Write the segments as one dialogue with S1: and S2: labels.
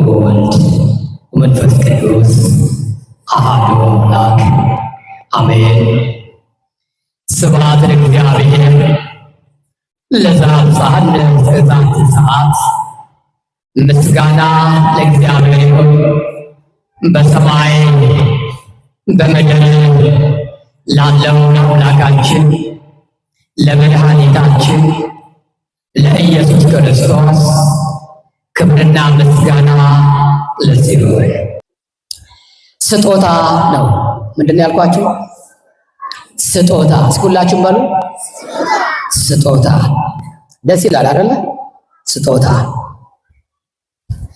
S1: ወወልድ ወመንፈስ ቅዱስ አሐዱ አምላክ አሜን። ስብሐት ለእግዚአብሔር ለዘአብጽሐነ እስከዛቲ ሰዓት። ምስጋና ለእግዚአብሔር ይሁን በሰማይ በምድር ላለው ለአምላካችን ለመድኃኒታችን ለኢየሱስ ክርስቶስ ክብርና ምስጋና ለዚህ ይሁን። ስጦታ ነው። ምንድነው ያልኳችሁ? ስጦታ። እስኩላችሁም በሉ ስጦታ። ደስ ይላል አይደለ? ስጦታ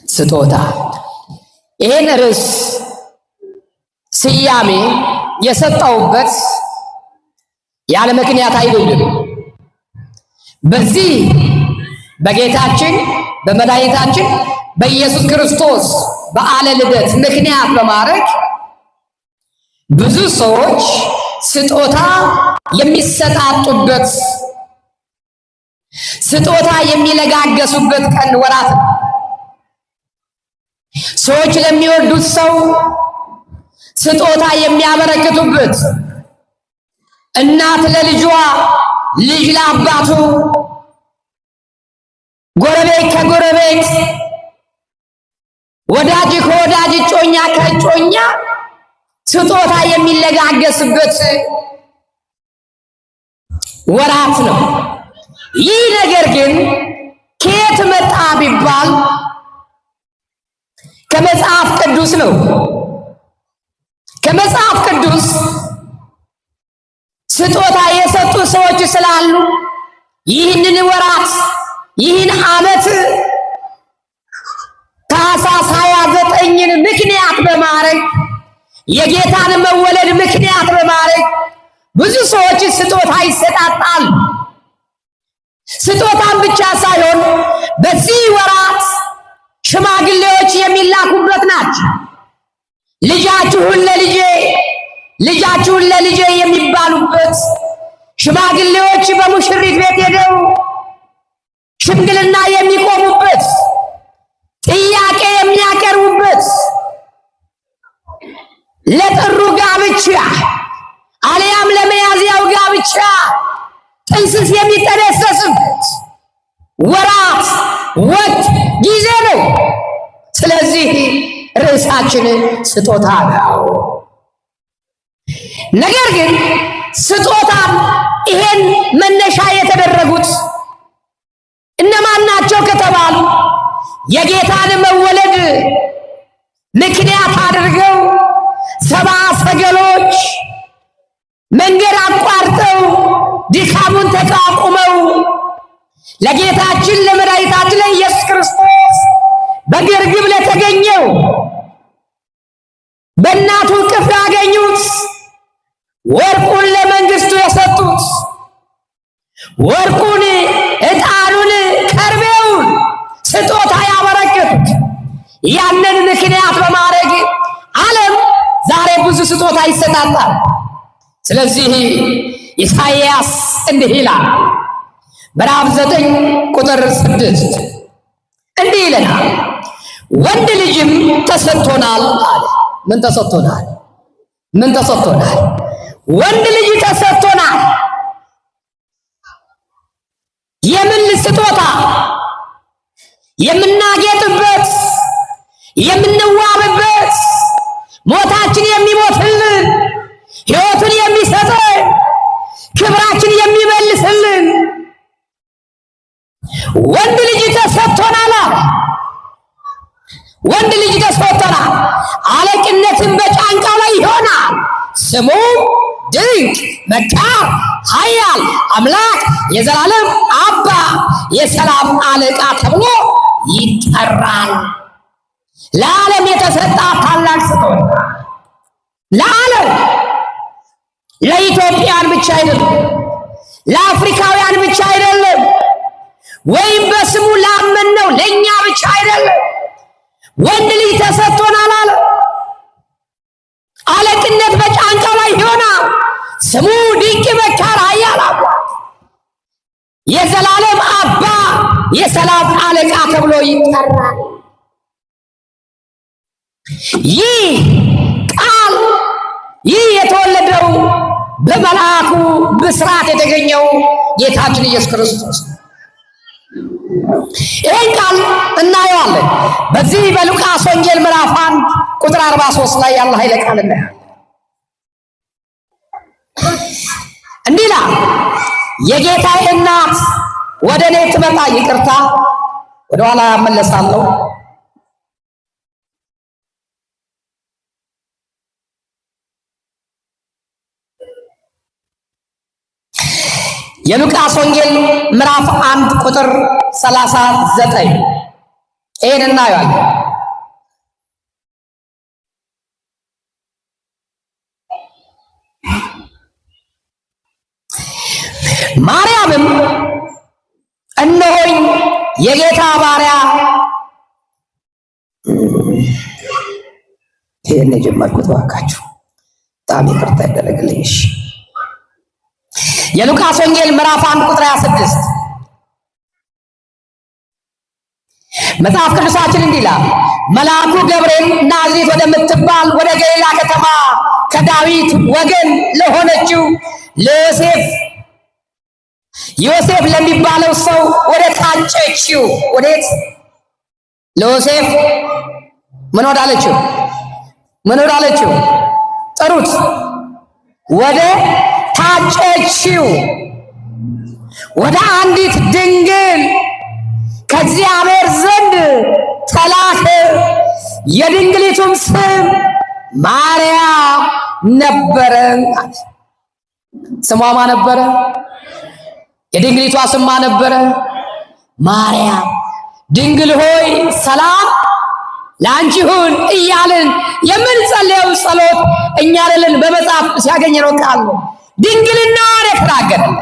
S1: ስጦታ። ይህን ርዕስ ስያሜ የሰጠውበት ያለ ምክንያት አይደለም። በዚህ በጌታችን በመድኃኒታችን በኢየሱስ ክርስቶስ በዓለ ልደት ምክንያት በማድረግ ብዙ ሰዎች ስጦታ የሚሰጣጡበት፣ ስጦታ የሚለጋገሱበት ቀን ወራት ነው። ሰዎች ለሚወዱት ሰው ስጦታ የሚያበረክቱበት፣ እናት ለልጇ፣ ልጅ ለአባቱ፣ ጎረቤት ከጎረቤት፣ ወዳጅ ከወዳጅ፣ እጮኛ ከእጮኛ ስጦታ የሚለጋገስበት ወራት ነው። ይህ ነገር ግን ከየት መጣ ቢባል ከመጽሐፍ ቅዱስ ነው። ከመጽሐፍ ቅዱስ ስጦታ የሰጡ ሰዎች ስላሉ ይህንን ወራት ይህን ዓመት ታኅሳስ 29ን ምክንያት በማድረግ የጌታን መወለድ ምክንያት በማድረግ ብዙ ሰዎች ስጦታ ይሰጣጣል። ስጦታን ብቻ ሳይሆን በዚህ ወራት ሽማግሌዎች የሚላኩበት ናቸው። ልጃችሁን ለልጄ፣ ልጃችሁን ለልጄ የሚባሉበት፣ ሽማግሌዎች በሙሽሪት ቤት ሄደው ሽምግልና የሚቆሙበት፣ ጥያቄ የሚያቀርቡበት፣ ለጥሩ ጋብቻ አልያም ለመያዝያው ጋብቻ ጥንስስ የሚጠነሰስበት ወራት ወቅት ጊዜ ነው። ስለዚህ ርዕሳችን ስጦታ ነው። ነገር ግን ስጦታ ይሄን መነሻ የተደረጉት እነማን ናቸው ከተባሉ የጌታን መወለድ ምክንያት አድርገው ሰብአ ሰገሎች መንገድ አቋርጠው ድካሙን ተቋቁመው ለጌታችን ለመድኃኒታችን ለኢየሱስ ክርስቶስ በግርግብ ለተገኘው በእናቱ እቅፍ ያገኙት ወርቁን ለመንግስቱ የሰጡት ወርቁን፣ ዕጣኑን፣ ከርቤውን ስጦታ ያበረከቱት ያንን ምክንያት በማድረግ ዓለም ዛሬ ብዙ ስጦታ ይሰጣጣል። ስለዚህ ኢሳይያስ እንዲህ ይላል ምዕራፍ 9 ቁጥር 6 እንዲህ ይለናል፣ ወንድ ልጅም ተሰጥቶናል አለ። ምን ተሰጥቶናል? ምን ተሰጥቶናል? ወንድ ልጅ ተሰጥቶናል። የምን ስጦታ? የምናጌጥበት፣ የምንዋብበት፣ ሞታችን የሚሞትልን፣ ሕይወቱን የሚሰጠን፣ ክብራችን የሚመልስልን ወንድ ልጅ ተሰጥቶናል። ወንድ ልጅ ተሰጥቶናል። አለቅነትን በጫንቃው ላይ ይሆናል። ስሙ ድንቅ መካር፣ ኃያል አምላክ፣ የዘላለም አባ፣ የሰላም አለቃ ተብሎ ይጠራል። ለዓለም የተሰጣ ታላቅ ስጦታ፣ ለዓለም ለኢትዮጵያን ብቻ አይደለም፣ ለአፍሪካውያን ብቻ አይደለም፣ ወይም በስሙ ላመንነው ለእኛ ብቻ አይደለም። ወንድ ልጅ ተሰጥቶናል አለ። አለቅነት በጫንቃው ላይ ይሆናል። ስሙ ድንቅ መካር፣ ኃያል አምላክ፣ የዘላለም አባ፣ የሰላም አለቃ ተብሎ ይጠራል። ይህ ቃል ይህ የተወለደው በመልአኩ ብስራት የተገኘው ጌታችን ኢየሱስ ክርስቶስ ይህን ቃል እናየዋለን በዚህ በሉቃስ ወንጌል ምዕራፍ 1 ቁጥር 43 ላይ ያለ ኃይለ ቃል እናያለን። እንዲህ ይላል፣ የጌታዬ እናት ወደ እኔ ትመጣ። ይቅርታ ወደኋላ እመለሳለሁ። የሉቃስ ወንጌል ምዕራፍ 1 ቁጥር 39 ይሄን እናያለን። ማርያምም እነሆኝ የጌታ ባሪያ፣ ይሄን የጀመርኩት እባካችሁ በጣም ይቅርታ ይደረግልኝ። እሺ የሉቃስ ወንጌል ምዕራፍ 1 ቁጥር 26 መጽሐፍ ቅዱሳችን እንዲህ ይላል፣ መልአኩ ገብርኤል ናዝሬት ወደምትባል ወደ ገሊላ ከተማ ከዳዊት ወገን ለሆነችው ዮሴፍ ለሚባለው ሰው ወደ ታጨችው ወዴት ለዮሴፍ ምን ወዳለችው ጥሩት ወደ ታጨችው ወደ አንዲት ድንግል ከእግዚአብሔር ዘንድ ተላከ። የድንግሊቱም ስም ማርያም ነበረ። ስሟ ማን ነበረ? የድንግሊቷ ስም ማን ነበረ? ማርያም። ድንግል ሆይ ሰላም ላንቺ ይሁን እያልን የምንጸልየው ጸሎት እኛ ለልን በመጽሐፍ ሲያገኘነው ቃል ነው። ድንግልና የተናገረለት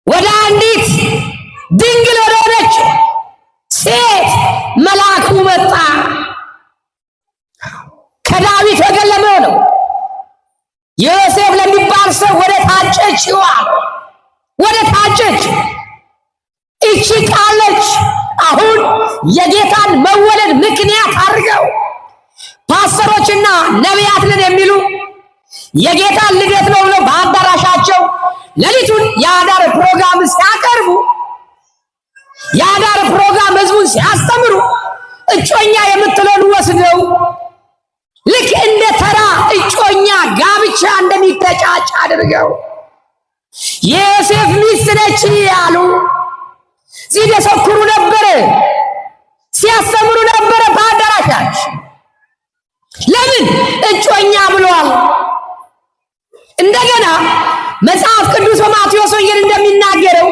S1: ወደ አንዲት ድንግል ወደ ሆነች ሴት መልአኩ መጣ። ከዳዊት ወገን ለሆነው ዮሴፍ ለሚባል ሰው ወደ ታጨችው ወደ ታጨች እቺ ቃለች። አሁን የጌታን መወለድ ምክንያት አድርገው ፓስተሮችና ነቢያት ነን የሚሉ የጌታን ልደት ነው ብለው በአዳራሻቸው ሌሊቱን የአዳር ፕሮግራም ሲያቀርቡ የአዳር ፕሮግራም ህዝቡን ሲያስተምሩ እጮኛ የምትለውን ወስደው ልክ እንደ ተራ እጮኛ ጋብቻ እንደሚተጫጭ አድርገው የዮሴፍ ሚስት ነች ያሉ ሲደሰኩሩ ነበር፣ ሲያስተምሩ ነበር በአዳራሻቸው። ለምን እጮኛ ብለዋል። እንደገና መጽሐፍ ቅዱስ በማቴዎስ ወንጌል እንደሚናገረው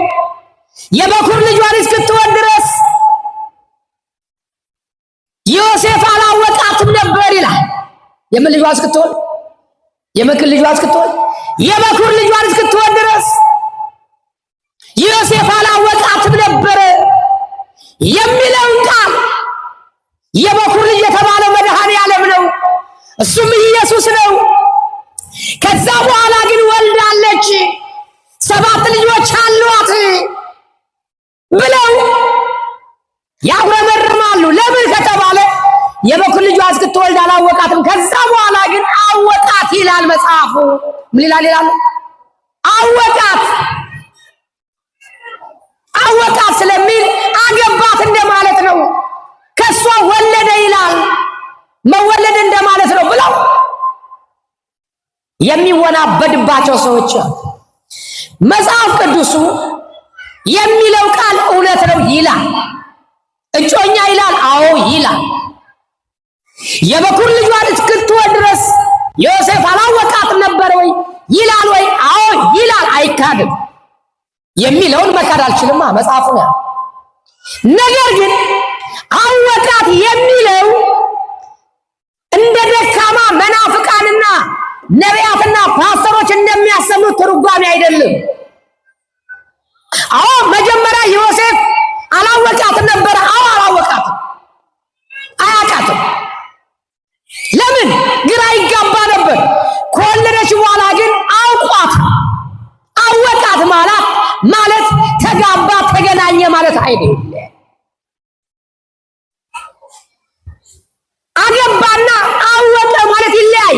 S1: የበኩር ልጇን እስክትወልድ ድረስ ዮሴፍ አላወቃትም ነበር ይላል። የምን ልጇን እስክትወልድ? የበኩር ልጇን እስክትወልድ ድረስ ዮሴፍ አላወቃትም ነበር የሚለውን ቃል የበኩር ልጅ የተባለው መድኃኔዓለም ነው። እሱም ኢየሱስ ነው። ከዛ በኋላ ግን ወልዳለች፣ 7 ልጆች አሏት ብለው ያጉረመርማሉ። ለምን ከተባለ የበኩር ልጇ እስክትወልድ አላወቃትም። ከዛ በኋላ ግን አወቃት ይላል መጽሐፉ። ምን ይላል? አወቃት ስለሚል አገባት እንደማለት ነው። ከሷ ወለደ ይላል፣ መወለድ እንደማለት ነው ብለው የሚወናበድባቸው ሰዎች መጽሐፍ ቅዱሱ የሚለው ቃል እውነት ነው ይላል። እጮኛ ይላል፣ አዎ ይላል። የበኩር ልጇን እስክትወልድ ድረስ ዮሴፍ አላወቃትም ነበር ወይ ይላል ወይ? አዎ ይላል። አይካድም። የሚለውን መካድ አልችልም መጽሐፉ ነው። ነገር ግን አወቃት የሚለው እንደ ደካማ መናፍቃንና ነቢያትና ፓስተሮች እንደሚያሰሙት ትርጓሜ አይደለም። አዎ መጀመሪያ ዮሴፍ አላወቃትም ነበር። አዎ አላወቃትም፣ አያውቃትም። ለምን? ግራ ይጋባ ነበር። ከወለደች በኋላ ግን አወቃት ማለት ተጋባ፣ ተገናኘ ማለት አይደለም።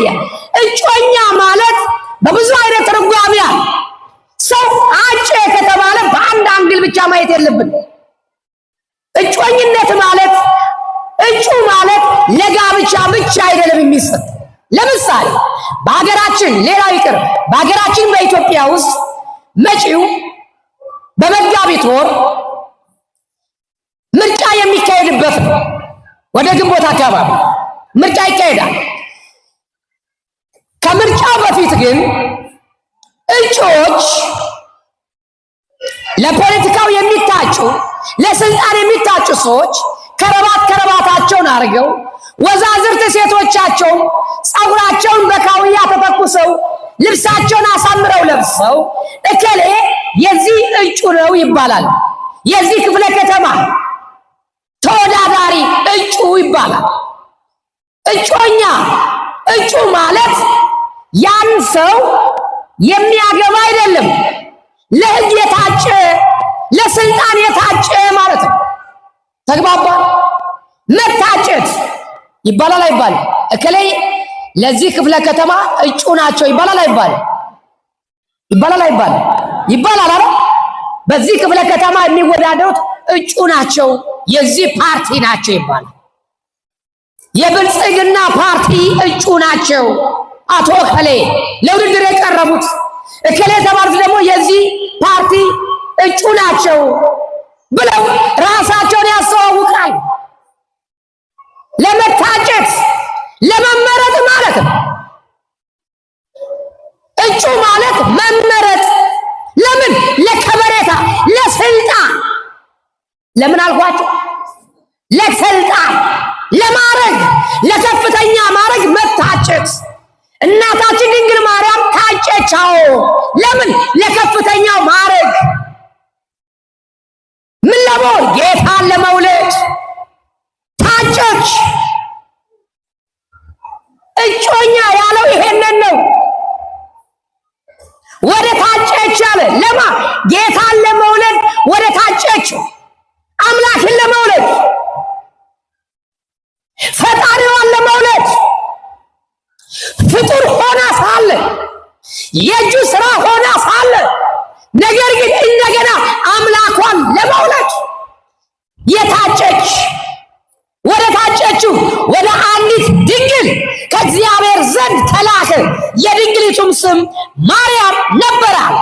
S1: ይለያል። እጮኛ ማለት በብዙ አይነት ትርጓሜ አለ። ሰው አጨ ከተባለ በአንድ አንግል ብቻ ማየት የለብን። እጮኝነት ማለት እጩ ማለት ለጋብቻ ብቻ አይደለም የሚሰጥ። ለምሳሌ በሀገራችን ሌላው ይቅር፣ በሀገራችን በኢትዮጵያ ውስጥ መጪው በመጋቢት ወር ምርጫ የሚካሄድበት ነው። ወደ ግንቦት አካባቢ ምርጫ ይካሄዳል። ከምርጫው በፊት ግን እጩዎች ለፖለቲካው የሚታጩ ለስልጣን የሚታጩ ሰዎች ከረባታቸውን አድርገው ወዛዝርት ሴቶቻቸው ጸጉራቸውን በካውያ ተተኩሰው ልብሳቸውን አሳምረው ለብሰው እከሌ የዚህ እጩ ነው ይባላል። የዚህ ክፍለ ከተማ ተወዳዳሪ እጩ ይባላል። እጮኛ እጩ ማለት ያን ሰው የሚያገባ አይደለም፣ ለሕግ የታጨ ለስልጣን የታጨ ማለት ነው። ተግባባ? መታጨት ይባላል አይባልም? እከሌ ለዚህ ክፍለ ከተማ እጩ ናቸው ይባላል አይባልም? ይባላል አይባልም? ይባላል አይደል? በዚህ ክፍለ ከተማ የሚወዳደሩት እጩ ናቸው፣ የዚህ ፓርቲ ናቸው ይባላል። የብልጽግና ፓርቲ እጩ ናቸው አቶ እከሌ ለውድድር የቀረቡት፣ እከሌ የተባሉት ደግሞ የዚህ ፓርቲ እጩ ናቸው ብለው ራሳቸውን ያስተዋውቃል። ለመታጨት ለመመረጥ ማለት ነው። እጩ ማለት መመረጥ። ለምን? ለከበሬታ፣ ለስልጣን። ለምን አልኳቸው? ለስልጣን፣ ለማረግ፣ ለከፍተኛ ማረግ መታጨት። እናታችን ድንግል ማርያም ታጨቻው። ለምን? ለከፍተኛው ማረግ። ምን ለመሆን? ጌታን ለመውለድ ታጨች። እጮኛ ያለው ይሄንን ነው። ወደ ታጨች አለ። ለማ? ጌታን ለመውለድ ወደ ታጨች፣ አምላክን ለመውለድ፣ ፈጣሪዋን ለመውለድ። ፍጡር ሆና ሳለ የእጁ ስራ ሆና ሳለ ነገር ግን እንደገና አምላኳን ለመውለድ የታጨች ወደ ታጨችው ወደ አንዲት ድንግል ከእግዚአብሔር ዘንድ ተላከ። የድንግሊቱም ስም ማርያም ነበራል።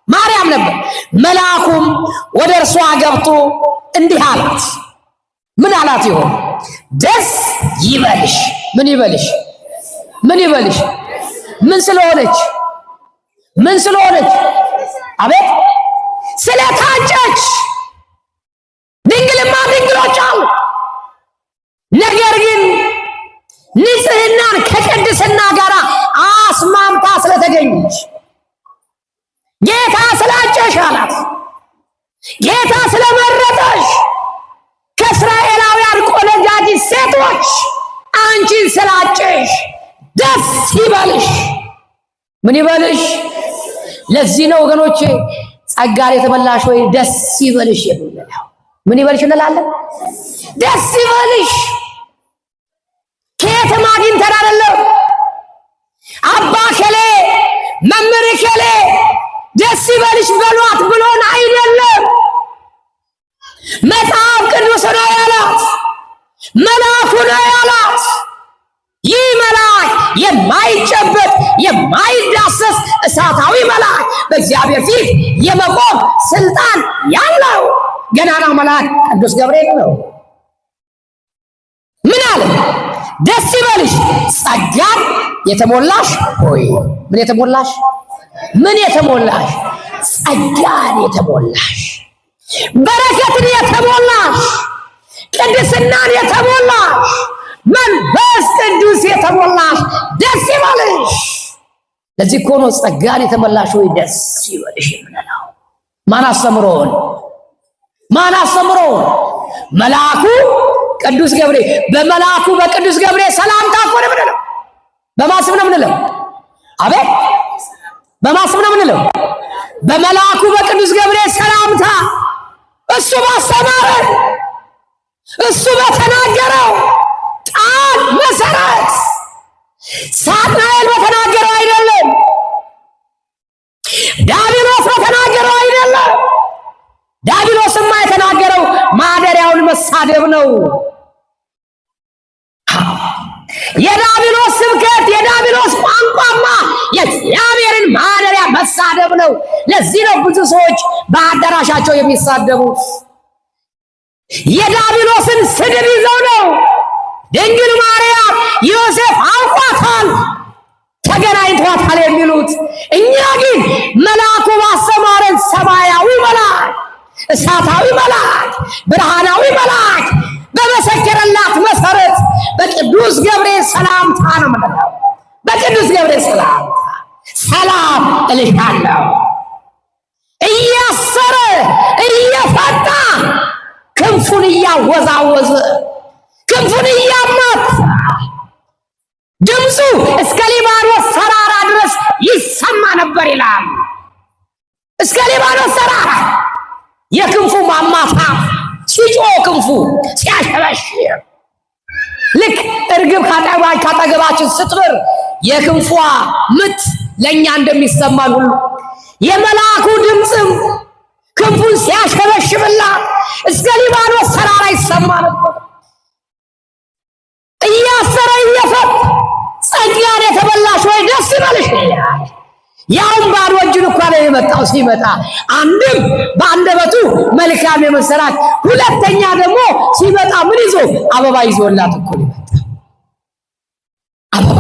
S1: ማርያም ነበር። መልአኩም ወደ እርሷ ገብቶ እንዲህ አላት። ምን አላት ይሆን? ደስ ይበልሽ። ምን ይበልሽ? ምን ይበልሽ? ምን ስለሆነች? ምን ስለሆነች? አቤት! ስለታጨች። ድንግልማ ድንግሎች አሉ። ነገር ግን ንጽህናን ከቅድስና ጋር አስማምታ ስለተገኘች ጌታ ስላጨሽ አላት። ጌታ ስለመረጠሽ ከእስራኤላውያን ቆነጃጅት ሴቶች አንቺን ስላጨሽ ደስ ይበልሽ። ምን ይበልሽ? ለዚህ ነው ወገኖቼ ጸጋን የተመላሽ ወይ ደስ ይበልሽ የምንለው። ምን ይበልሽ እንላለን? ደስ ይበልሽ። ከየትም አግኝተን አይደለም። አባ ከሌ መምህር ከሌ ደስ ይበልሽ በሏት ብሎን አይደለም። መጽሐፍ ቅዱስ ነው ያላት፣ መልአኩ ነው ያላት። ይህ መልአክ የማይጨበጥ የማይዳሰስ እሳታዊ መልአክ በእግዚአብሔር ፊት የመቆም ስልጣን ያለው ገናናው መልአክ ቅዱስ ገብርኤል ነው። ምን አለ? ደስ ይበልሽ ጸጋን የተሞላሽ ሆይ። ምን የተሞላሽ? ምን የተሞላሽ? ጸጋን የተሞላሽ፣ በረከትን የተሞላሽ፣ ቅድስናን የተሞላሽ፣ መንፈስ ቅዱስ የተሞላሽ ደስ ይበልሽ። ለዚህ እኮ ነው ጸጋን የተሞላሽ ሆይ ደስ ይበልሽ የምንለው። ማን አስተምሮን? ማን አስተምሮን? መልአኩ ቅዱስ ገብርኤል። በመልአኩ በቅዱስ ገብርኤል ሰላምታ እኮ ነው የምንለው። በማስብ ነው የምንለው። አቤት! በማስብ ነው የምንለው። በመልአኩ በቅዱስ ገብርኤል ሰላምታ እሱ ባስተማረን እሱ በተናገረው ቃል መሰረት ሳጥናኤል በተናገረው አይደለም፣ ዲያብሎስ በተናገረው አይደለም። ዲያብሎስማ የተናገረው ማደሪያውን መሳደብ ነው። የዲያብሎስ ስብከት የዲያብሎስ ቋንቋማ የእግዚአብሔርን ማደሪያ መሳደብ ነው። ለዚህ ነው ብዙ ሰዎች በአዳራሻቸው የሚሳደቡት። የዲያብሎስን ስድብ ይዘው ነው። ድንግል ማርያም ዮሴፍ አውቋታል፣ ተገናኝቷታል የሚሉት። እኛ ግን መልአኩ ባሰማረን ሰማያዊ መልአክ፣ እሳታዊ መልአክ፣ ብርሃናዊ መልአክ በመሰከረላት መሰረት በቅዱስ ገብርኤል ሰላምታ ነው የምንለው። በቅዱስ ገብርኤል ሰላምታ ሰላም እልሻለሁ። እያሰረ እየፈታ ክንፉን እያወዛወዘ ክንፉን እያማታ ድምፁ እስከ ሊባኖስ ተራራ ድረስ ይሰማ ነበር ይላል። እስከ ሊባኖስ ተራራ የክንፉ ማማታ ሲጮህ ክንፉ ሲያሸበሽር ልክ እርግብ ካጠገባችን ስትበር የክንፏ ምት ለእኛ እንደሚሰማን ሁሉ የመልአኩ ድምፅም ክንፉን ሲያሸበሽብላት እስከ ሊባኖስ ተራራ ይሰማ ነበር። እያሰረ እየፈታ ጸጋን የተበላሽ ወይ ደስ ይበልሽ ይላል። ያውም ባዶ እጁን እኮ ነው የመጣው። ሲመጣ አንድም በአንደበቱ መልካም የመሰራት፣ ሁለተኛ ደግሞ ሲመጣ ምን ይዞ አበባ ይዞላት እኮ ይመጣ። አበባ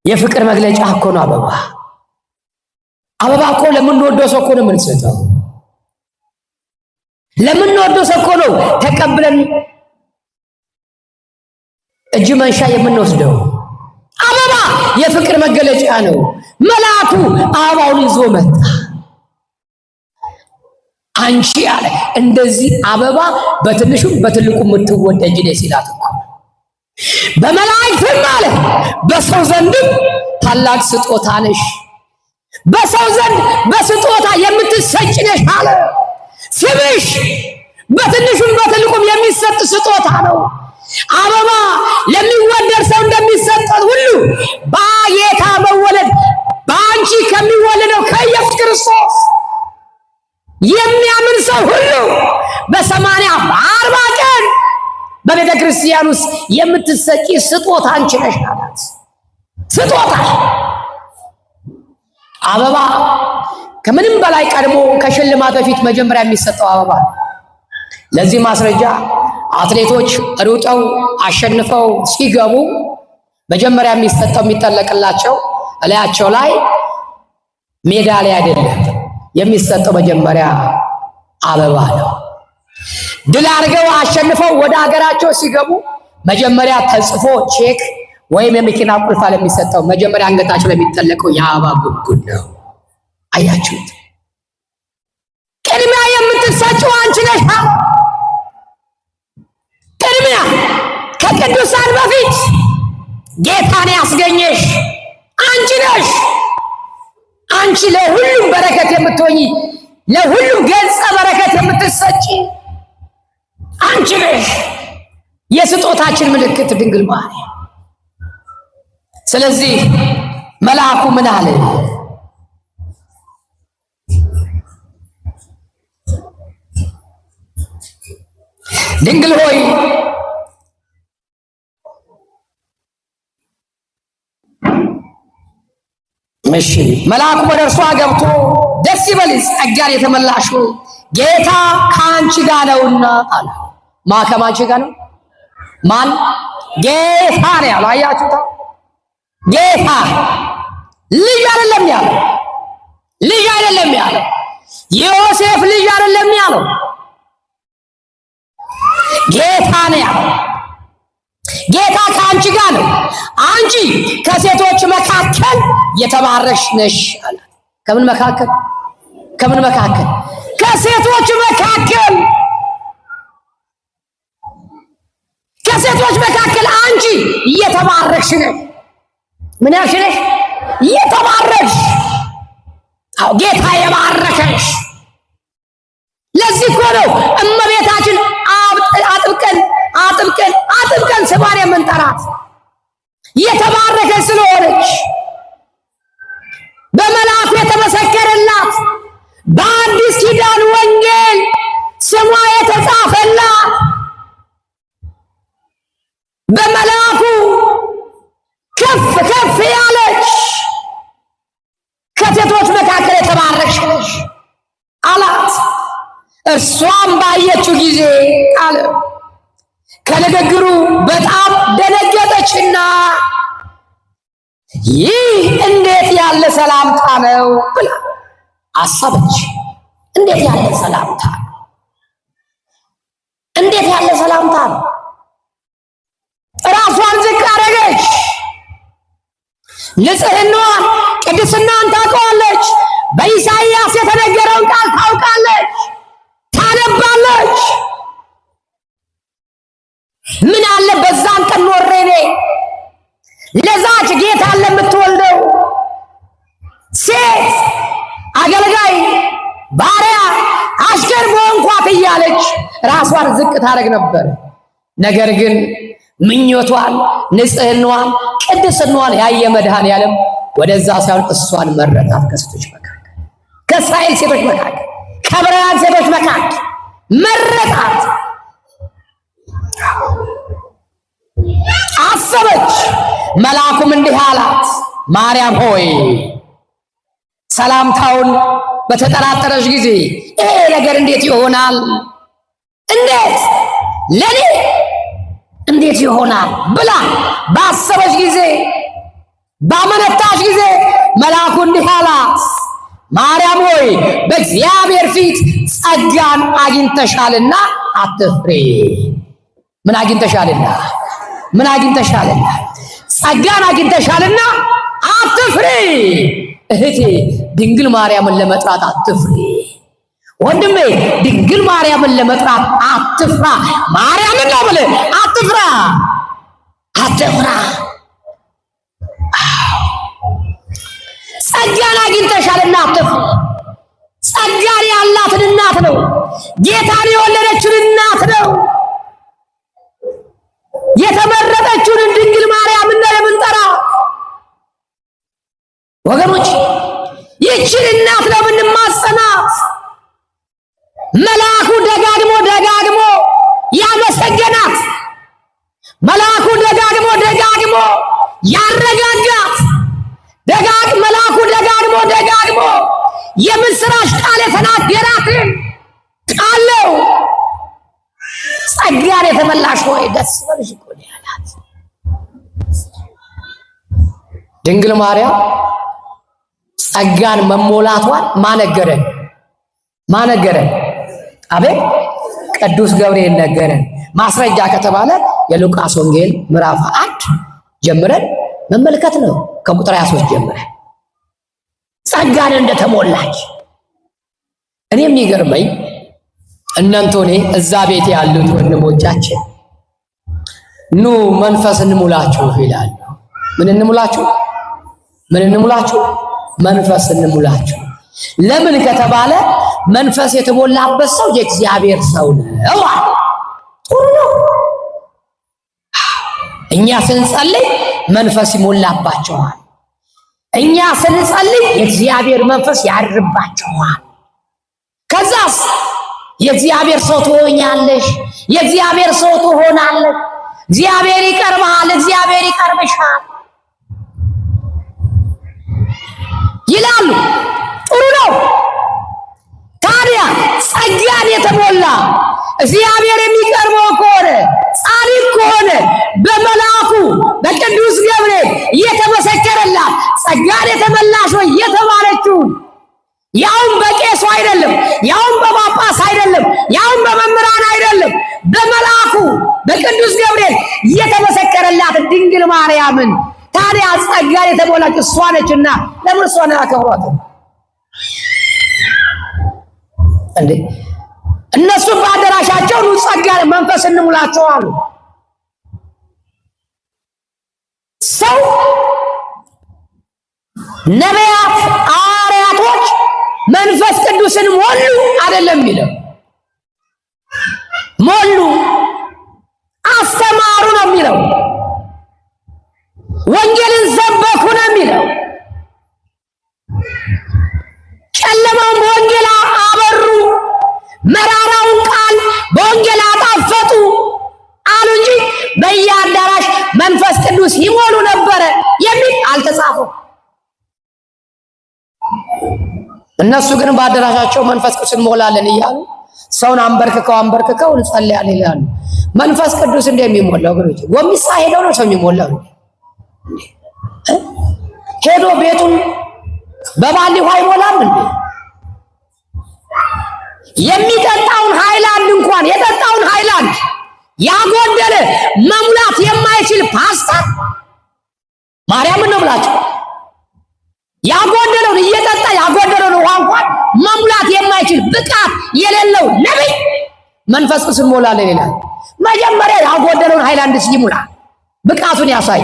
S1: የፍቅር መግለጫ እኮ ነው። አበባ አበባ እኮ ለምንወደው ሰው እኮ ነው የምንሰጠው። ለምንወደው ሰው እኮ ነው ተቀብለን እጅ መንሻ የምንወስደው። አበባ የፍቅር መገለጫ ነው። መልአኩ አበባውን ይዞ መጣ። አንቺ አለ እንደዚህ አበባ በትንሹም በትልቁ የምትወደጅ ነሽ ሲላት እኮ በመላእክትም አለ በሰው ዘንድም ታላቅ ስጦታ ነሽ፣ በሰው ዘንድ በስጦታ የምትሰጭ ነሽ አለ። ስምሽ በትንሹም በትልቁም የሚሰጥ ስጦታ ነው። አበባ ለሚወደድ ሰው እንደሚሰጠን ሁሉ በጌታ መወለድ በአንቺ ከሚወለደው ከኢየሱስ ክርስቶስ የሚያምን ሰው ሁሉ በ80 በ40 ቀን በቤተ ክርስቲያን ውስጥ የምትሰጪ ስጦታ አንቺ ነሽ አላት። ስጦታ አበባ ከምንም በላይ ቀድሞ ከሽልማት በፊት መጀመሪያ የሚሰጠው አበባ ነው። ለዚህ ማስረጃ አትሌቶች ሩጠው አሸንፈው ሲገቡ መጀመሪያ የሚሰጠው የሚጠለቅላቸው እላያቸው ላይ ሜዳሊያ አይደለም፣ የሚሰጠው መጀመሪያ አበባ ነው። ድል አድርገው አሸንፈው ወደ ሀገራቸው ሲገቡ መጀመሪያ ተጽፎ ቼክ ወይም የመኪና ቁልፍ ለሚሰጠው መጀመሪያ አንገታቸው ለሚጠለቀው የአበባ ጉንጉን ነው። አያችሁት? ቅድሚያ የምትሰጪው አንቺ ነሽ። ቅድሚያ ከቅዱሳን በፊት ጌታን ያስገኘሽ አንቺ ነሽ። አንቺ ለሁሉም በረከት የምትሆኚ ለሁሉም ገጸ በረከት የምትሰጪ አንቺ ነሽ። የስጦታችን ምልክት ድንግል ማርያም። ስለዚህ መልአኩ ምን አለ? ድንግል ሆይ እሺ። መልአኩ ወደ እርሷ ገብቶ ደስ ይበልሽ ጸጋን የተመላሽ ሆይ ጌታ ከአንቺ ጋር ነውና አለ። ማ ከማንቺ ጋር ነው? ማን? ጌታ ነው ያለው። አያችሁታ? ጌታ ልጅ አይደለም ያለው። ልጅ አይደለም ያለው። ዮሴፍ ልጅ አይደለም ያለው። ጌታ ነው ያለው። ጌታ ከአንቺ ጋር ነው፣ አንቺ ከሴቶች መካከል የተባረክሽ ነሽ አለ። ከምን መካከል? ከምን መካከል? ከሴቶች መካከል። ከሴቶች መካከል አንቺ የተባረክሽ ነሽ። ምን ያልሽ ነሽ? የተባረክሽ። አዎ ጌታ የባረከሽ። ለዚህ እኮ ነው እመቤታችን አጥብቀን ስሟን የምንጠራት። የተባረከች ስለሆነች በመልአኩ የተመሰከረላት በአዲስ ኪዳን ወንጌል ስሟ የተጻፈላት በመልአኩ ከፍ ከፍ ያለች ከሴቶች መካከል የተባረክሽ ነሽ አላት። እርሷም ባየችው ጊዜ አለ ከንግግሩ በጣም ደነገጠችና ይህ እንዴት ያለ ሰላምታ ነው ብላ አሰበች። እንዴት ያለ ሰላምታ ነው? እንዴት ያለ ሰላምታ ነው? ራሷን ዝቅ አደረገች። ንጽሕናዋን ቅድስናን ታውቀዋለች። በኢሳይያስ የተነገረውን ቃል ታውቃለች፣ ታነባለች። ምን አለ በዛን ቀን ኖሬ እኔ ለዛች ጌታ ለምትወልደው ሴት አገልጋይ ባሪያ አሽከር በሆንኳት እያለች ራሷን ዝቅ ታደርግ ነበር። ነገር ግን ምኞቷን፣ ንጽሕናዋን፣ ቅድስናዋን ያየ መድኃኔዓለም ወደዛ ሳይሆን እሷን መረጣት። ከሴቶች መካከል፣ ከእስራኤል ሴቶች መካከል፣ ከዕብራውያን ሴቶች መካከል መረጣት። አሰበች። መልአኩም እንዲህ አላት፣ ማርያም ሆይ ሰላምታውን በተጠራጠረች ጊዜ ይሄ ነገር እንዴት ይሆናል? እንዴት ለኔ እንዴት ይሆናል ብላ ባሰበች ጊዜ፣ ባመነታች ጊዜ መልአኩ እንዲህ አላት፣ ማርያም ሆይ በእግዚአብሔር ፊት ጸጋን አግኝተሻልና አትፍሪ። ምን አግኝተሻልና? ምን አግኝተሻልና? ጸጋን አግኝተሻልና አትፍሪ። እህቴ ድንግል ማርያምን ለመጥራት አትፍሪ። ወንድሜ ድንግል ማርያምን ለመጥራት አትፍራ። ማርያምን ነው ብለህ አትፍራ፣ አትፍራ። ጸጋን አግኝተሻልና አትፍሪ። ጸጋን ያላትን እናት ነው፣ ጌታን የወለደችን እናት ነው። የተመረጠችውን ድንግል ማርያምን ነው የምንጠራ ወገኖች። ይህችን እናት ነው የምንማጸናት። መልአኩ ደጋግሞ ደጋግሞ ያመሰገናት፣ መልአኩ ደጋግሞ ደጋግሞ ያረጋጋት፣ መልአኩ ደጋግሞ ደጋግሞ የምስራች ቃል የተናገራትን ቃል ነው። ጸጋን የተመላሽ ሆይ ደስ ይበልሽ እኮ ነው ያላት ድንግል ማርያም። ጸጋን መሞላቷን ማነገረን? አቤት ቅዱስ ገብርኤል ነገረን። ማስረጃ ከተባለ የሉቃስ ወንጌል ምዕራፍ 1 ጀምረን መመልከት ነው። ከቁጥር 23 ጀምረን ጸጋን እንደተሞላች። እኔ የሚገርመኝ እናንተኔ እዛ ቤት ያሉት ወንድሞቻችን ኑ መንፈስ እንሙላችሁ ይላሉ። ምን እንሙላችሁ? መንፈስ እንሙላችሁ። ለምን ከተባለ መንፈስ የተሞላበት ሰው የእግዚአብሔር ሰው ነው። ጥሩ ነው። እኛ ስንጸልይ መንፈስ ይሞላባቸዋል። እኛ ስንጸልይ የእግዚአብሔር መንፈስ ያድርባቸዋል። ከዛስ የእግዚአብሔር ሰው ትሆኛለሽ፣ የእግዚአብሔር ሰው ትሆናለሽ። እግዚአብሔር ይቀርብሃል፣ እግዚአብሔር ይቀርብሻል ይላሉ። ጥሩ ነው። ታዲያ ጸጋን የተሞላ እግዚአብሔር የሚቀርበው ከሆነ ጻድቅ ከሆነ በመልአኩ በቅዱስ ገብርኤል እየተመሰከረላት ጸጋን የተመላሽ ወይ የተባለችው ያውም በቄሱ አይደለም፣ ያውም በጳጳስ አይደለም፣ ያውም በመምህራን አይደለም፣ በመልአኩ በቅዱስ ገብርኤል እየተመሰከረላት ድንግል ማርያምን ታዲያ ጸጋን የተሞላች እሷ ነችና ለምን እሷን አከብሯት እንዴ? እነሱ በአዳራሻቸው ኑ ጸጋን መንፈስ እንሙላቸው አሉ። ሰው ነቢያት ሐዋርያቶች መንፈስ ቅዱስን ሞሉ አይደለም የሚለው፣ ሞሉ አስተማሩ ነው የሚለው። ወንጌልን ሰበኩ ነው የሚለው። ጨለማውን በወንጌል አበሩ፣ መራራውን ቃል በወንጌል አጣፈጡ አሉ እንጂ በየአዳራሽ መንፈስ ቅዱስ ይሞሉ ነበረ የሚል አልተጻፈም። እነሱ ግን በአዳራሻቸው መንፈስ ቅዱስ እንሞላለን እያሉ ሰውን አንበርክከው እንጸልያለን ይላሉ። መንፈስ ቅዱስ እንደሚሞላው ወገኖች ጎሚሳ ሄደው ነው ሰው የሚሞላው። ሄዶ ቤቱን በባሊ ውሃ ይሞላል እንዴ? የሚጠጣውን ሃይላንድ እንኳን የጠጣውን ሃይላንድ ያጎደለ መሙላት የማይችል ፓስታ ማርያምን ነው ብላችሁ ያጎደለውን እየጠጣ ያጎደለውን ውሃ እንኳን መሙላት የማይችል ብቃት የሌለው ነብይ መንፈስ ቅዱስ እንሞላለን ይላል። መጀመሪያ ያጎደለውን ሃይላንድ ሲሙላ ብቃቱን ያሳይ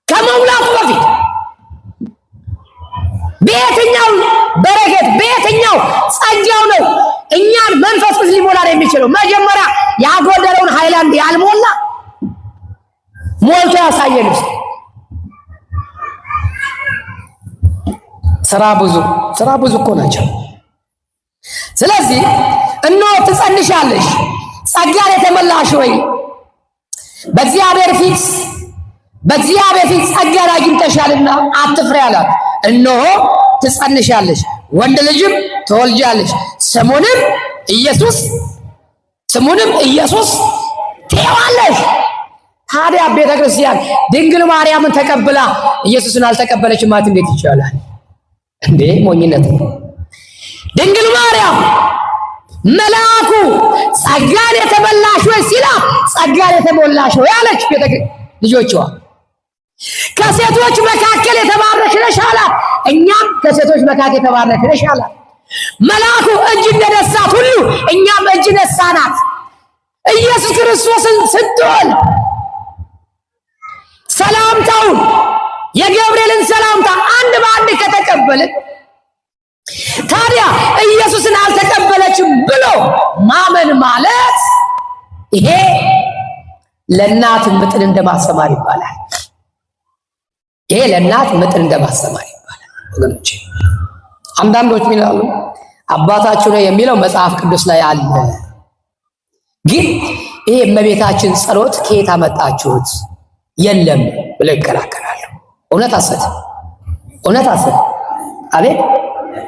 S1: ከመሙላቱ በፊት በየትኛው በረከት በየትኛው ጸጋው ነው እኛን መንፈስ ቅዱስ ሊሞላ የሚችለው? መጀመሪያ ያጎደለውን ሃይላንድ ያልሞላ ሞልቶ ያሳየን። ስራ ብዙ እኮ ናቸው። ስለዚህ እነሆ ትጸንሻለሽ፣ ጸጋን የተመላሽ ወይ በእግዚአብሔር ፊት ጸጋን አግኝተሻልና አትፍሪ አላት። እነሆ ትጸንሻለሽ፣ ወንድ ልጅም ትወልጃለሽ፣ ስሙንም ኢየሱስ ትይዋለሽ። ታዲያ ቤተ ክርስቲያን ድንግል ማርያምን ተቀብላ ኢየሱስን አልተቀበለችም ማለት እንዴት ይቻላል እንዴ? ሞኝነት ነው። ድንግል ማርያም መልአኩ ጸጋን የተመላሽ ወይ ሲላት ጸጋን የተሞላሽ ወይ አለች ልጆቿ። ከሴቶች መካከል የተባረክሽ ነሽ አላት። እኛም ከሴቶች መካከል የተባረክሽ ነሽ አላት። መልአኩ እጅ እንደነሳት ሁሉ እኛም እጅ ነሳናት። ኢየሱስ ክርስቶስን ስትወልድ ሰላምታውን የገብርኤልን ሰላምታ አንድ በአንድ ከተቀበልን ታዲያ ኢየሱስን አልተቀበለችም ብሎ ማመን ማለት ይሄ ለእናት ምጥን እንደማስተማር ይባላል። ወገኖች አንዳንዶች ይላሉ አባታችሁ ነው የሚለው መጽሐፍ ቅዱስ ላይ አለ፣ ግን ይሄ እመቤታችን ጸሎት ከየት አመጣችሁት የለም ብለው ይከራከራሉ። እውነት ሐሰት አቤት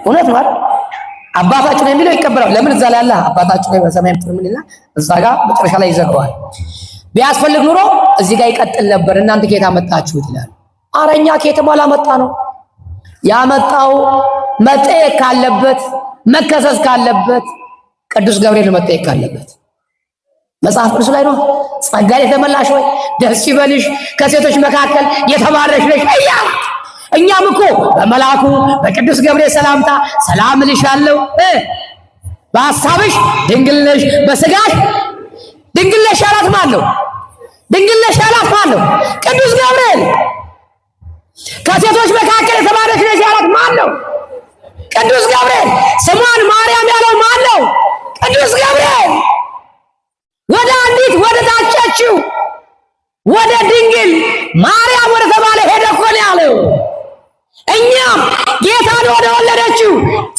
S1: እውነት ነው። አባታችሁ ነው የሚለው ይቀበላል። ለምን እዛ ላይ አለ አባታችሁ ነው በሰማይ ምትል ምን ይላል? እዛ ጋር መጨረሻ ላይ ይዘጋዋል። ቢያስፈልግ ኑሮ እዚህ ጋር ይቀጥል ነበር። እናንተ ከየት አመጣችሁት ይላል። አረኛ ከየትም አላመጣ ነው። ያመጣው መጠየቅ ካለበት መከሰስ ካለበት ቅዱስ ገብርኤል መጠየቅ ካለበት መጽሐፍ ቅዱስ ላይ ነው። ጸጋን የተመላሽ ወይ ደስ ይበልሽ ከሴቶች መካከል የተባረክሽ ነሽ እያላት እኛም እኮ በመልአኩ በቅዱስ ገብርኤል ሰላምታ ሰላም እልሻለሁ፣ በሐሳብሽ ድንግል ነሽ፣ በሥጋሽ ድንግል ነሽ ያላት ማን ነው? ቅዱስ ገብርኤል። ከሴቶች መካከል የተባረክሽ ነሽ ያላት ማን ነው? ቅዱስ ገብርኤል። ስሟን ማርያም ያለው ማን ነው? ቅዱስ ገብርኤል። ወደ አንዲት ወደ ታጨችው ወደ ድንግል ማርያም ወደ ተባለ ሄደ እኮ ነው ያለው። እኛም ጌታን ወደ ወለደችው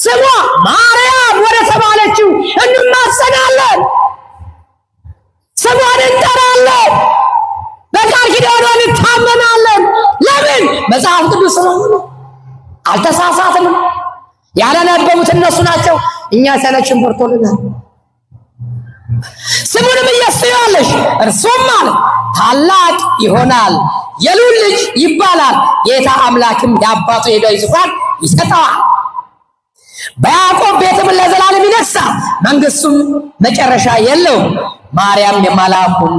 S1: ስሟ ማርያም ወደ ተባለችው እንማጸናለን፣ ስሟን እንጠራለን፣ በቃል ኪዳኗ እንታመናለን። ለምን? መጽሐፍ ቅዱስ ስለሆነ። አልተሳሳትንም። ያላነበቡት እነሱ ናቸው። እኛ ሰነችን በርቶልናል። ስሙንም ኢየሱስ ትይዋለሽ፣ እርሱም ማለት ታላቅ ይሆናል፣ የልዑል ልጅ ይባላል። ጌታ አምላክም የአባቱ የዳዊት ዙፋን ይሰጠዋል፣ በያዕቆብ ቤትም ለዘላለም ይነግሣል፣ መንግሥቱም መጨረሻ የለውም። ማርያም የመልአኩን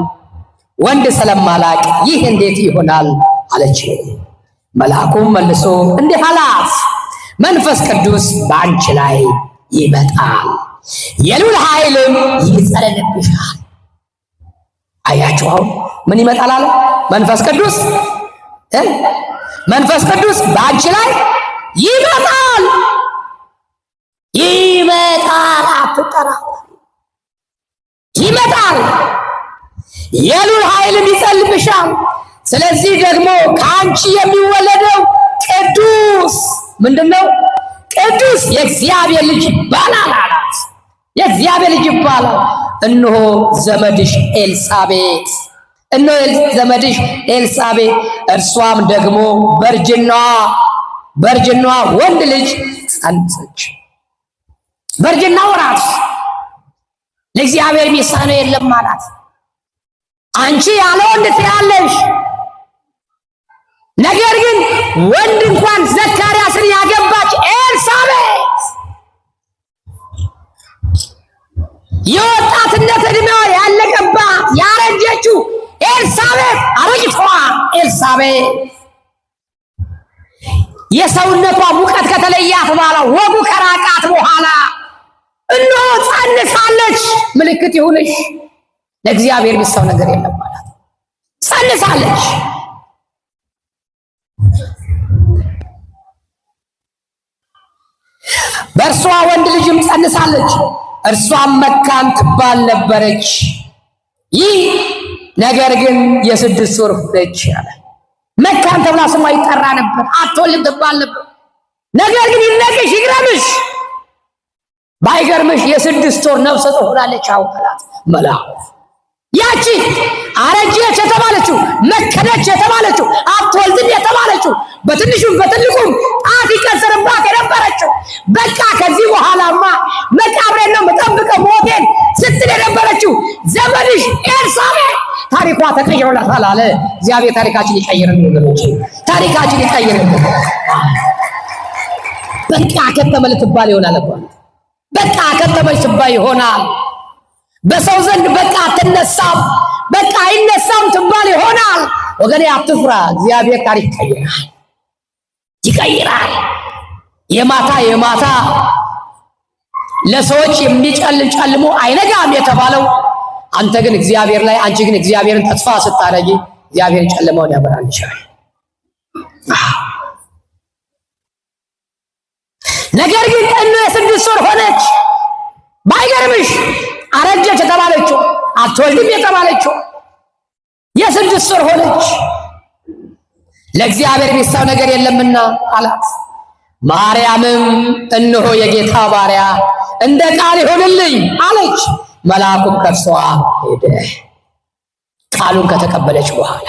S1: ወንድ ስለማላቅ ይህ እንዴት ይሆናል አለች። መልአኩም መልሶ እንዲህ አላት፣ መንፈስ ቅዱስ በአንቺ ላይ ይመጣል፣ የልዑል ኃይልም ይጸለልብሻል። አያችሁ አሁን ምን ይመጣል አለ? መንፈስ ቅዱስ በአንቺ ላይ ይመጣል። አትጠራጠር፣ ይመጣል። የልዑል ኃይልም ይጸልልብሻል። ስለዚህ ደግሞ ከአንቺ የሚወለደው ቅዱስ ምንድነው? ቅዱስ የእግዚአብሔር ልጅ ይባላል አላት። የእግዚአብሔር ልጅ ይባላል። እነሆ ዘመድሽ ኤልሳቤጥ ዘመድሽ ኤልሳቤጥ እርሷም ደግሞ በእርጅናዋ ወንድ ልጅ ጸነሰች። በእርጅና ወራት ለእግዚአብሔር የሚሳነው የለም አላት። አንቺ ያለ ወንድ ትያለሽ፣ ነገር ግን ወንድ እንኳን ዘካርያስን ያገባች ኤልሳቤጥ የወጣትነት ዕድሜዋ ያለቀባት ያረጀችው ኤልሳቤጥ አሮጊቷ ኤልሳቤጥ የሰውነቷ ሙቀት ከተለያት በኋላ ወጉ ከራቃት በኋላ እነሆ ጸንሳለች። ምልክት ይሁንሽ፣ ለእግዚአብሔር የሚሳነው ነገር የለም ማለት ጸንሳለች። በእርሷ ወንድ ልጅም ጸንሳለች። እርሷም መካን ትባል ነበረች። ይህ ነገር ግን የ6 ወር ሆነች አለ። መካን ተብላ ስሟ ይጠራ ነበር፣ አትወልድ ትባል ነበር። ነገር ግን ይነቅሽ ይግረምሽ ባይገርምሽ የ6 ወር ነፍሰ ጡር ሆናለች። አውቃላት መልአኩ ያቺ አረጀች የተባለችው መከነች የተባለችው አትወልድም የተባለችው በትንሹም በትልቁም ጣት ይቀሰርባት የነበረችው በቃ ከዚህ በኋላማ መቃብሬን ነው የምጠብቀው ሞቴን ስትል የነበረችው ዘመድሽ ኤልሳቤጥ ታሪኳ ተቀይሮላታል አለ እግዚአብሔር። ታሪካችን ይቀይርልን ወገኖች፣ ታሪካችን ይቀይርልን። በቃ ከተመለ ትባል ይሆናል እኮ በቃ ከተመለ ትባል ይሆናል። በሰው ዘንድ በቃ አትነሳም፣ በቃ አይነሳም ትባል ይሆናል። ወገኔ አትፍራ፣ እግዚአብሔር ታሪክ ይቀይራል። የማታ ለሰዎች የሚጨልም ጨልሞ አይነጋም የተባለው አንተ ግን እግዚአብሔር ላይ አንቺ ግን እግዚአብሔርን ተስፋ ስታደርጊ እግዚአብሔር ጨለማውን ያበራል ይችላል። ነገር ግን እነ የ6 ወር ሆነች። ባይገርምሽ አረጀች የተባለችው አትወልድም የተባለችው የ6 ወር ሆነች። ለእግዚአብሔር የሚሳነው ነገር የለምና አላት። ማርያምም እነሆ የጌታ ባሪያ እንደ ቃል ይሁንልኝ አለች። መልአኩም ከእርሷ ሄደ። ቃሉን ከተቀበለች በኋላ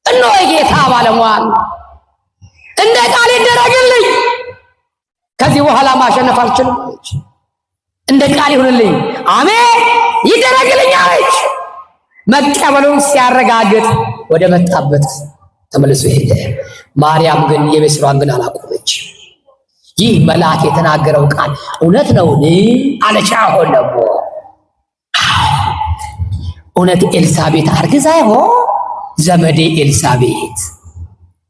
S1: እነሆ የጌታ ባለሟል እንደ ቃል ይደረግልኝ፣ ከዚህ በኋላ ማሸነፍ አልችልም አለች። እንደ ቃል ይሁንልኝ፣ አሜን ይደረግልኝ አለች። መቀበሉን ሲያረጋግጥ ወደ መጣበት ተመልሶ ሄደ። ማርያም ግን የቤት ስራዋን ግን አላቆመች። ይህ መልአክ የተናገረው ቃል እውነት ነውን አለች። አሁን ደግሞ እውነት ኤልሳቤጥ አርግዛ ይሆን? ዘመዴ ኤልሳቤጥ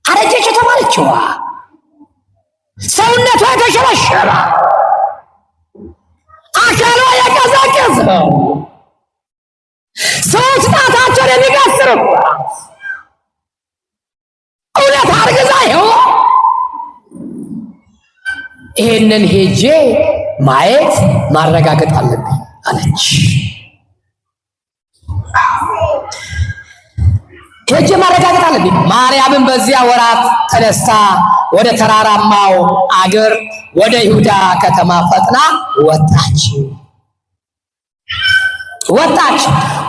S1: አረጀች የተባለችዋ ሰውነቷ የተሸረሸረ አካሏ የቀዘቀዘው ሰዎች ጣታቸውን የሚቀስሩባት እውነት አርግዛ ይሆን? ይሄንን ሄጄ ማየት ማረጋገጥ አለብኝ አለች። ሄጄ ማረጋገጥ አለብኝ። ማርያምን በዚያ ወራት ተነስታ ወደ ተራራማው አገር ወደ ይሁዳ ከተማ ፈጥና ወጣች።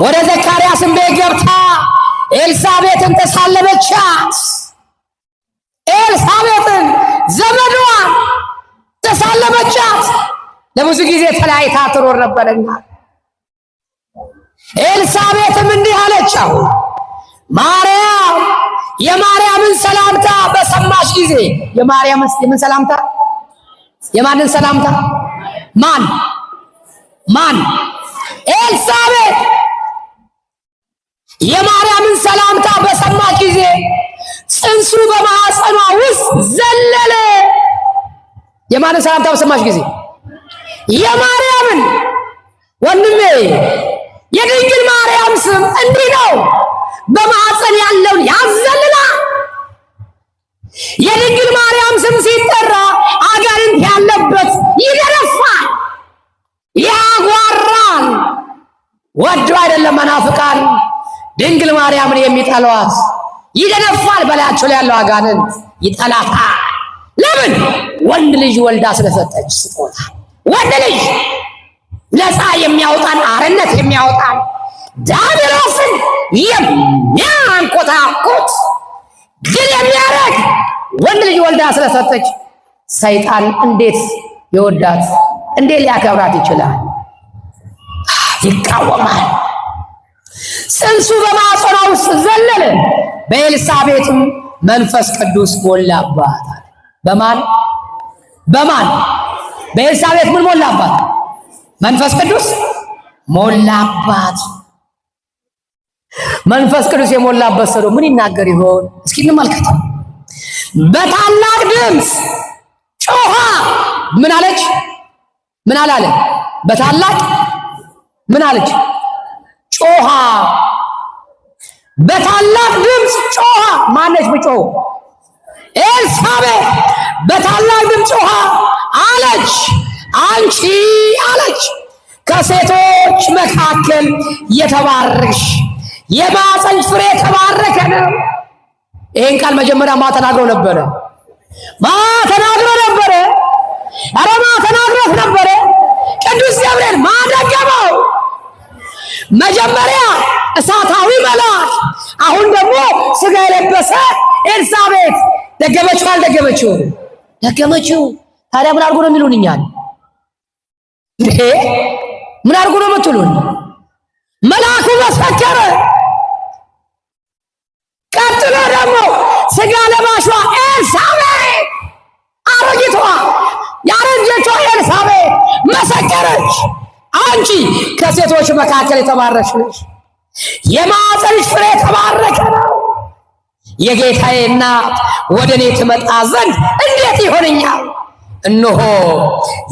S1: ወደ ዘካርያስም ቤት ገብታ ኤልሳቤጥን ተሳለመቻት። ኤልሳቤጥን ዘመዷን ተሳለመቻት። ለብዙ ጊዜ ተለያይታ ትኖር ነበርና ኤልሳቤጥም እንዲህ አለች። አሁን ማርያም የማርያምን ሰላምታ በሰማች ጊዜ የምን ሰላምታ? የማንን ሰላምታ? ማን? ኤልሳቤጥ የማርያምን ሰላምታ በሰማች ጊዜ ጽንሱ በማህፀኗ ውስጥ ዘለለ። የማንን ሰላምታ በሰማች ጊዜ? የማርያምን። ወንድሜ የድንግል ማርያም ስም እንዲህ ነው፣ በማህፀን ያለውን ያዘልላል። የድንግል ማርያም ስም ሲጠራ አጋንንት ያለበት ይደረፋል፣ ያጓራል። ወዶ አይደለም መናፍቃን ድንግል ማርያምን የሚጠሏት ይደነፋል። በላያቸው ላይ ያለው አጋንንት ይጠላታል። ለምን? ወንድ ልጅ ወልዳ ስለሰጠች ስጦታ። ወንድ ልጅ ነፃ የሚያወጣን አርነት የሚያወጣን ዲያብሎስን የሚያንኮታኮት ግን የሚያደርግ ወንድ ልጅ ወልዳ ስለሰጠች ሰይጣን እንዴት ይወዳት? እንዴት ሊያከብራት ይችላል? ይቃወማል። ጽንሱ በማኅፀኗ ውስጥ ዘለለ። በኤልሳቤጥም መንፈስ ቅዱስ ሞላባታል። በማን በኤልሳቤጥ ምን ሞላባት? መንፈስ ቅዱስ ሞላባት። መንፈስ ቅዱስ የሞላበት ሰው ምን ይናገር ይሆን? እስኪ እንመልከተው። በታላቅ ድምፅ ጮኻ ምን አለች? ምን አላለ? በታላቅ ምን አለች? ጮኻ። በታላቅ ድምፅ ጮኻ። ማነች ብጮህ? ኤልሳቤጥ በታላቅ ድምፅ ጮኻ አለች፣ አንቺ አለች ከሴቶች መካከል የተባረክሽ የማኅፀንሽ ፍሬ የተባረከ ነው። ይህን ቃል መጀመሪያ ተናግሮ ነበረ? ተናግሮ ነበረ? ኧረ ተናግሮት ነበረ? ቅዱስ ገብርኤል ደገመው? መጀመሪያ እሳታዊ መልአክ፣ አሁን ደግሞ ሥጋ የለበሰ ኤልሳቤጥ ደገመችው። አልደገመችው? ደገመችው። ታዲያ ምን አድርጎ ነው የሚሉን እኛን? ምን አድርጎ ነው የምትሉን? መልአኩ መሰከረ። ቀጥሎ ደግሞ ሥጋ ለባሿ ኤልሳቤጥ አሮጊቷ ያረጀቿ ኤልሳቤጥ መሰከረች፣ አንቺ ከሴቶች መካከል የተባረክሽ ነሽ፣ የማኅፀንሽ ፍሬ የተባረከ ነው። የጌታዬ እናት ወደ እኔ ትመጣ ዘንድ እንዴት ይሆነኛል? እነሆ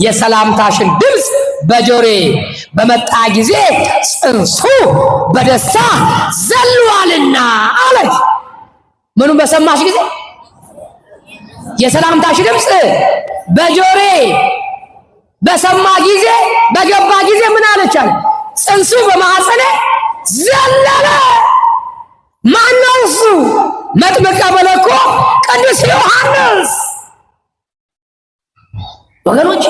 S1: የሰላምታሽን ድምፅ በጆሮዬ በመጣ ጊዜ ጽንሱ በደስታ ዘሏልና አለች። ምኑን በሰማሽ ጊዜ? የሰላምታሽ ድምፅ በጆሮዬ በሰማ ጊዜ በገባ ጊዜ ምን አለች? ጽንሱ በማኅፀኔ ዘለለ። ማነው እሱ? መጥምቀ መለኮት ቅዱስ ዮሐንስ። ወገኖች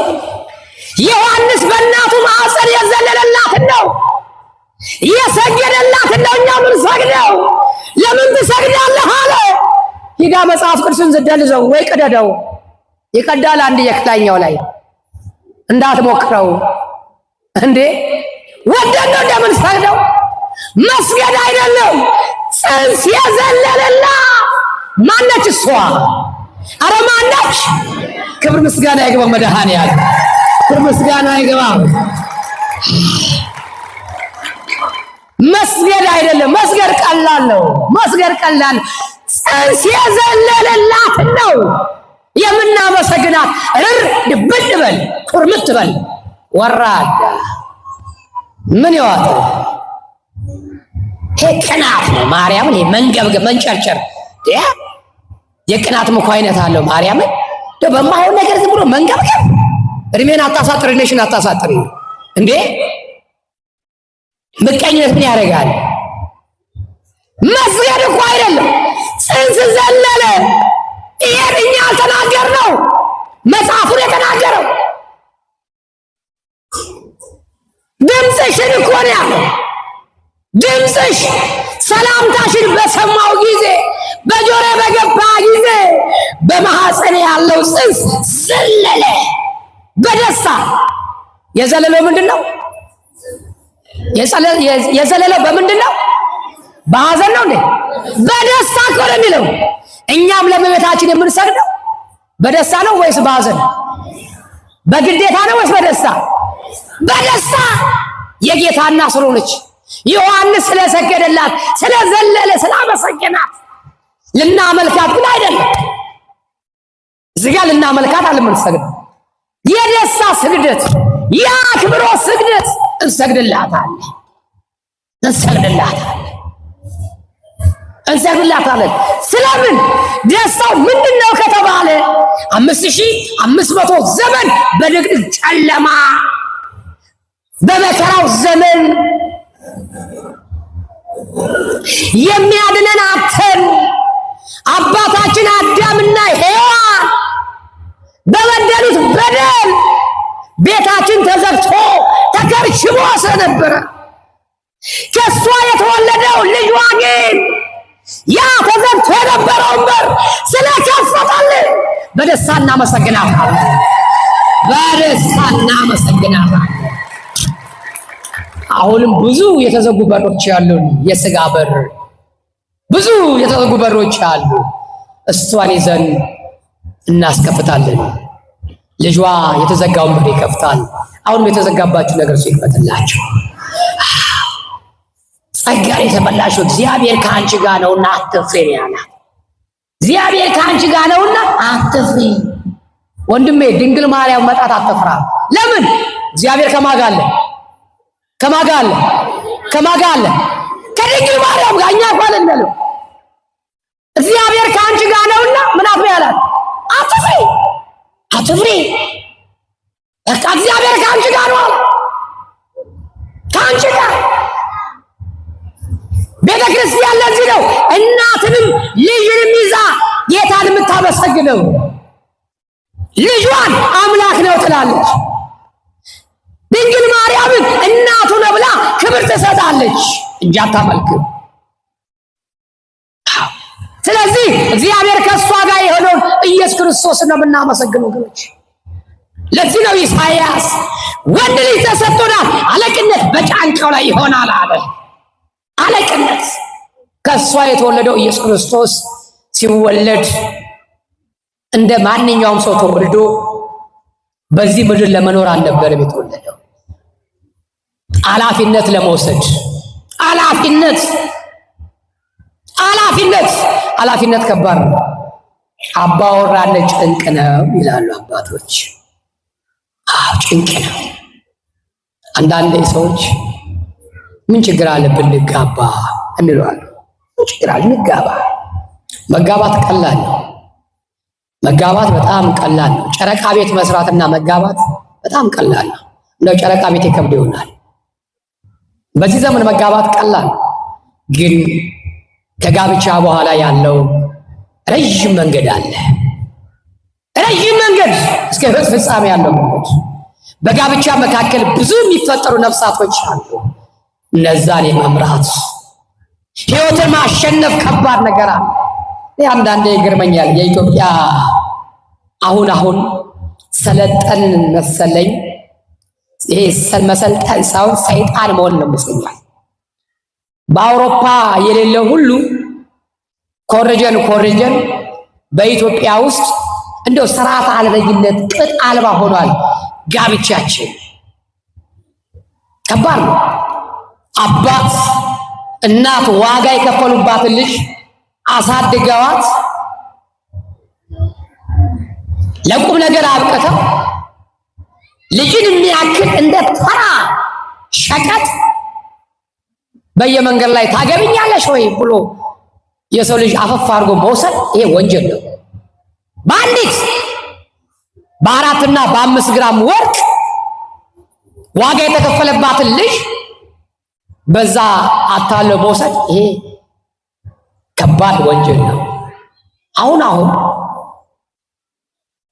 S1: ዮሐንስ በእናቱ ማኅፀን የዘለለላትን ነው የሰገደላትን ነው። እኛ ምን ሰግደው? ለምን ትሰግዳለህ አለ። ሂዳ መጽሐፍ ቅዱስን ዝደልዘው ወይ ቅደደው። ይቀዳል አንድ የክላኛው ላይ እንዳትሞክረው እንዴ። ወደን ነው እንደምን ሰግደው? መስገድ አይደለም። ጽንስ የዘለለላት ማነች እሷ? አረ ማነች? ክብር ምስጋና ይግባው መድኃኔዓለም። ክብር ምስጋና ይግባው። መስገድ አይደለም። መስገድ ቀላል ነው። መስገድ ቀላል። ጽንስ የዘለለላት ነው የምናመሰግናት። እር ድብን በል ኩርምት በል ወራዳ ምን ይዋጥ? ይሄ ቅናት ነው። ማርያምን መንገብገብ መንጨርጨር የቅናት እኮ አይነት አለው። ማርያምን በማይሆን ነገር ዝም ብሎ መንገብገብ። እድሜን አታሳጥር፣ ነሽን አታሳጥሪ እንዴ። ምቀኝነት ምን ያደርጋል? መስገድ እኮ አይደለም። ጽንስ ዘለለ። ይሄን እኛ አልተናገርነው፣ መጽሐፉን የተናገረው። ድምፅሽን እኮ ነው ያለው። ድምፅሽ ሰላምታሽን በሰማው ጊዜ በጆሮ በገባ ጊዜ በማኅፀኔ ያለው ጽንስ ዘለለ በደስታ። የዘለለው ምንድን ነው? የዘለለው በምንድን ነው? በሐዘን ነው እንዴ? በደስታ እኮ ነው የሚለው። እኛም ለእመቤታችን የምንሰግደው በደስታ ነው ወይስ በሐዘን? በግዴታ ነው ወይስ በደስታ? በደስታ። የጌታ እናት ስለሆነች ዮሐንስ ስለሰገደላት ስለዘለለ ስላመሰገናት ልናመልካት ግን አይደለም። እዚህ ጋር ልናመልካት አለምንሰግደው የደስታ ስግደት፣ የአክብሮት ስግደት እንሰግድላታለን። ስለምን? ደስታው ምንድን ነው ከተባለ 5500 ዘመን በድቅድቅ ጨለማ በመከራው ዘመን የሚያድነን አጥተን አባታችን አዳምና ሔዋን በበደሉት በደል ቤታችን ተዘግቶ ተከርችሞ ስለነበረ ከሷ የተወለደው ልጇ ግን ያ ተዘግቶ የነበረውን በር ስለከፈተልን በደስታ እናመሰግናታለን። በደስታ እናመሰግናታለን። አሁንም ብዙ የተዘጉ በሮች ያሉን፣ የሥጋ በር ብዙ የተዘጉ በሮች አሉ። እሷን ይዘን እናስከፍታለን። ልጇ የተዘጋውን በር ይከፍታል። አሁንም የተዘጋባችሁ ነገር እሱ ይክፈትላችሁ። ጸጋ የተመላሽው እግዚአብሔር ከአንቺ ጋር ነውና አትፍሪ ያላት። እግዚአብሔር ከአንቺ ጋር ነውና አትፍሪ። ወንድሜ ድንግል ማርያም መጣት አትፍራ። ለምን? እግዚአብሔር ከማን ጋር አለ? ከማን ጋር አለ? ከማን ጋር አለ? ከድንግል ማርያም ጋር። እኛ እንኳን እንበለው እግዚአብሔር ከአንቺ ጋር ነውና ምን አትበይ ያላት? አትፍሪ፣ አትፍሪ። በቃ እግዚአብሔር ከአንቺ ጋር ነው። ከአንቺ ጋር ቤተ ክርስቲያን ለዚህ ነው እናትንም ልጅንም ይዛ ጌታን የምታመሰግነው። ልጇን አምላክ ነው ትላለች። ድንግል ማርያምን እናቱ ነው ብላ ክብር ትሰጣለች እንጂ አታመልክም። ስለዚህ እግዚአብሔር ከእሷ ጋር የሆነውን ኢየሱስ ክርስቶስን ነው የምናመሰግነው ወገኖች። ለዚህ ነው ኢሳይያስ ወንድ ልጅ ተሰጥቶናል፣ አለቅነት በጫንቃው ላይ ይሆናል አለ። አለቅነት ከእሷ የተወለደው ኢየሱስ ክርስቶስ ሲወለድ እንደ ማንኛውም ሰው ተወልዶ በዚህ ምድር ለመኖር አልነበረም የተወለደው። ኃላፊነት ለመውሰድ ኃላፊነት ከባድ ነው። አባወራነት ጭንቅ ነው ይላሉ አባቶች። ጭንቅ ነው። አንዳንድ ሰዎች ምን ችግር አለ ብንጋባ እንለዋለን። ምን ችግር አለ እንጋባ። መጋባት ቀላል ነው። መጋባት በጣም ቀላል ነው። ጨረቃ ቤት መስራትና መጋባት በጣም ቀላል ነው። እንደው ጨረቃ ቤት ይከብድ ይሆናል። በዚህ ዘመን መጋባት ቀላል ነው፣ ግን ከጋብቻ በኋላ ያለው ረጅም መንገድ አለ። ረጅም መንገድ እስከ ሕይወት ፍጻሜ ያለው መንገድ። በጋብቻ መካከል ብዙ የሚፈጠሩ ነፍሳቶች አሉ። እነዛን የመምራት ሕይወትን ማሸነፍ ከባድ ነገር አለ። አንዳንዴ ይገርመኛል። የኢትዮጵያ አሁን ሰለጠን መሰለኝ። ይሄ መሰልጠን ሳይሆን ሰይጣን መሆን ነው ይመስለኛል። በአውሮፓ የሌለው ሁሉ ኮረጀን በኢትዮጵያ ውስጥ እንደው ስርዓት አልበኝነት ቅጥ አልባ ሆኗል። ጋብቻችን ከባድ ነው። አባት እናት ዋጋ የከፈሉባትን ልጅ አሳድገዋት ለቁም ነገር አብቅተው ልጅን የሚያክል እንደ ተራ ሸቀጥ በየመንገድ ላይ ታገብኛለሽ ወይ ብሎ የሰው ልጅ አፈፍ አድርጎ መውሰድ ይሄ ወንጀል ነው። በአንዲት በ4 እና በ5 ግራም ወርቅ ዋጋ የተከፈለባትን ልጅ በዛ አታለው መውሰድ ይሄ ከባድ ወንጀል ነው። አሁን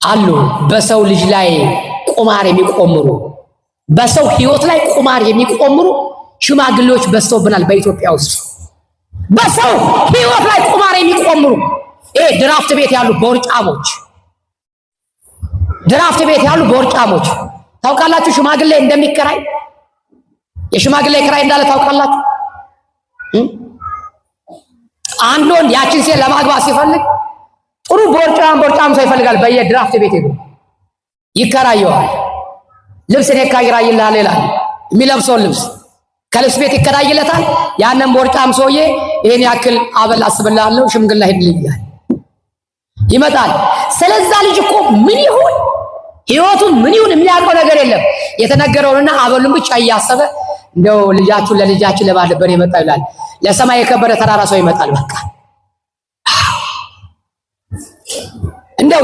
S1: አሉ በሰው ልጅ ላይ ቁማር የሚቆምሩ፣ በሰው ሕይወት ላይ ቁማር የሚቆምሩ ሽማግሌዎች በዝተውብናል በኢትዮጵያ ውስጥ። በሰው ሕይወት ላይ ቁማር የሚቆምሩ ይሄ ድራፍት ቤት ያሉ ቦርጫሞች ታውቃላችሁ? ሽማግሌ እንደሚከራይ የሽማግሌ ክራይ እንዳለ ታውቃላችሁ? አንድ ወንድ ያችን ሴት ለማግባት ሲፈልግ ጥሩ ቦርጫም ሰው ይፈልጋል። በየድራፍት ቤት ሄዶ ይከራየዋል። ልብስ እኔ እከራይልሃለሁ ይላል። የሚለብሰውን ልብስ ከልብስ ቤት ይከራይለታል። ያንን ቦርጫም ሰውዬ ይሄን ያክል አበል አስብልሃለሁ ሽምግልና ሄድልኝ ይላል። ይመጣል። ስለዛ ልጅ እኮ ምን ይሁን ሕይወቱን ምን ይሁን የሚያውቀው ነገር የለም። የተነገረውንና አበሉን ብቻ እያሰበ እንደው ልጃችሁን ለልጃችን ለማለበር ይመጣ ይላል። ለሰማይ የከበረ ተራራ ሰው ይመጣል። በቃ እንደው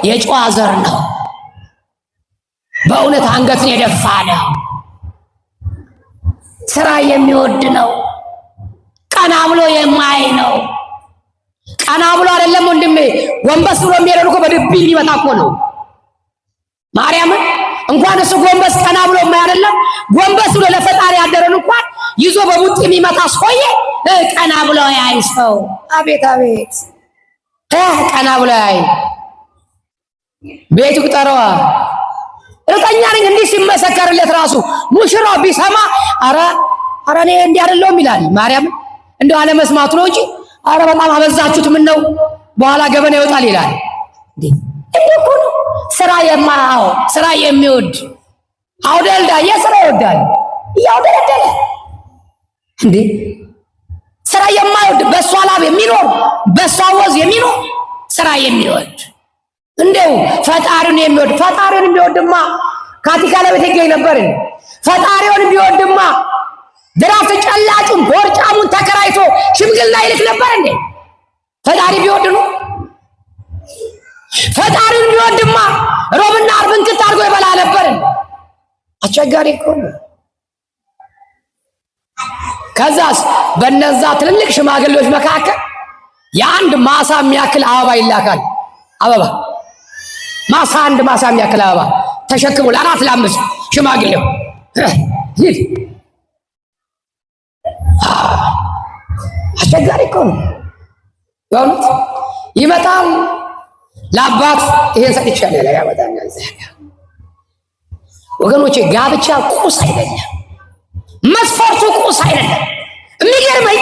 S1: የጨዋ ዘር ነው። በእውነት አንገትን የደፋ ነው። ስራ የሚወድ ነው። ቀና ብሎ የማይ ነው። ቀና ብሎ አይደለም ወንድሜ፣ ጎንበስ ብሎ የሚሄደው እኮ በድቢ ሊመታ እኮ ነው። ማርያምን እንኳን እሱ ጎንበስ ቀና ብሎ አይደለም ጎንበስ ብሎ ለፈጣሪ ያደረን እንኳን ይዞ በቡጥ የሚመታ ሰውዬ ቀና ብሎ ያይ ሰው አቤት አቤት ቀና ብሎ ያይ ቤቱ ቅጠረዋ እርግጠኛ ነኝ እንዲህ ሲመሰከርለት ራሱ ሙሽራው ቢሰማ አረ እኔ እንዲህ አይደለሁም ይላል። ማርያም እንደው አለመስማቱ ነው እንጂ አረ በጣም አበዛችሁት ምን ነው በኋላ ገበና ይወጣል ይላል። እንዴ እኮ ነው ስራ የማያው ስራ የሚወድ አውደልዳየ ስራ ይወዳል ያውደለደለ እንዴ ስራ የማይወድ በሷ ላብ የሚኖር በሷ ወዝ የሚኖር ስራ የሚወድ እንደው ፈጣሪውን የሚወድማ ካቲካ ለቤት ይገኝ ነበር። ፈጣሪውን ቢወድማ ድራፍት ጨላጩን ቦርጫሙን ተከራይቶ ሽምግልና ይልክ ነበር እንዴ? ፈጣሪ ቢወድ ነው። ፈጣሪውን ቢወድማ ሮብና አርብን ክት አድርጎ ይበላ ነበር። አስቸጋሪ እኮ ነው። ከዛስ በነዛ ትልልቅ ሽማግሌዎች መካከል የአንድ ማሳ የሚያክል አበባ ይላካል። አበባ ማሳ አንድ ማሳ የሚያክል አበባ ተሸክሞ ለአራት ለአምስት ሽማግሌው አስቸጋሪ እኮ ነው በእውነት። ይመጣል ለአባት ይሄን ሰጥቻለሁ ላይ ያመጣል። ወገኖቼ ጋብቻ ቁስ አይደለም፣ መስፈርቱ ቁስ አይደለም። የሚገርመኝ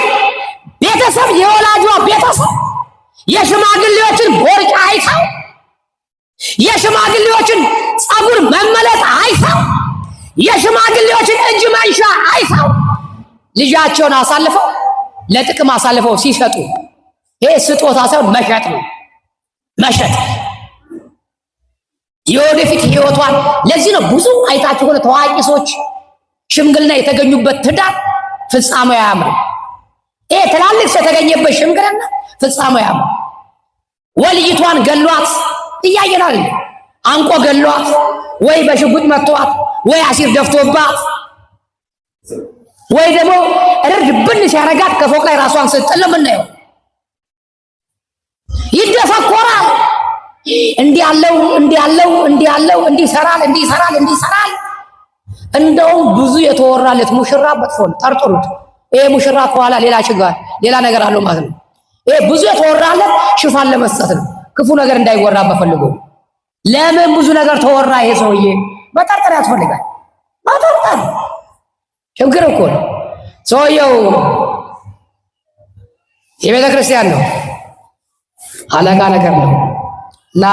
S1: ቤተሰብ የወላጇ ቤተሰብ የሽማግሌዎችን ቦርጫ አይተው የሽማግሌዎችን ጸጉር መመለጥ አይተው የሽማግሌዎችን እጅ መንሻ አይተው ልጃቸውን አሳልፈው ለጥቅም አሳልፈው ሲሰጡ ይሄ ስጦታ ሳይሆን መሸጥ ነው። መሸጥ የወደፊት ህይወቷን። ለዚህ ነው ብዙ አይታችሁ ሆነ ታዋቂ ሰዎች ሽምግልና የተገኙበት ትዳር ፍጻሜው አያምርም። ይሄ ትላልቅ ሰው የተገኘበት ሽምግልና ፍጻሜው አያምርም። ወልይቷን ገሏት እያየናል። አንቆ ገሏት ወይ በሽጉጥ መቷት ወይ አሲር ደፍቶባት ወይ ደግሞ እርድ ብን ሲያረጋት ከፎቅ ላይ ራሷን ስትጥል ምናየው ይደፈኮራል። እንዲሰራል። እንደውም ብዙ የተወራለት ሙሽራ መጥፎ ነው። ጠርጥሩት። ይሄ ሙሽራ ከኋላ ሌላ ነገር አለው ማለት ነው። ይሄ ብዙ የተወራለት ሽፋን ለመስጠት ነው። ክፉ ነገር እንዳይወራ በፈልጎ። ለምን ብዙ ነገር ተወራ? ይሄ ሰውዬ መጠርጠር ያስፈልጋል። መጠርጠር ችግር እኮ ነው። ሰውየው የቤተ ክርስቲያን ነው፣ አለቃ ነገር ነው እና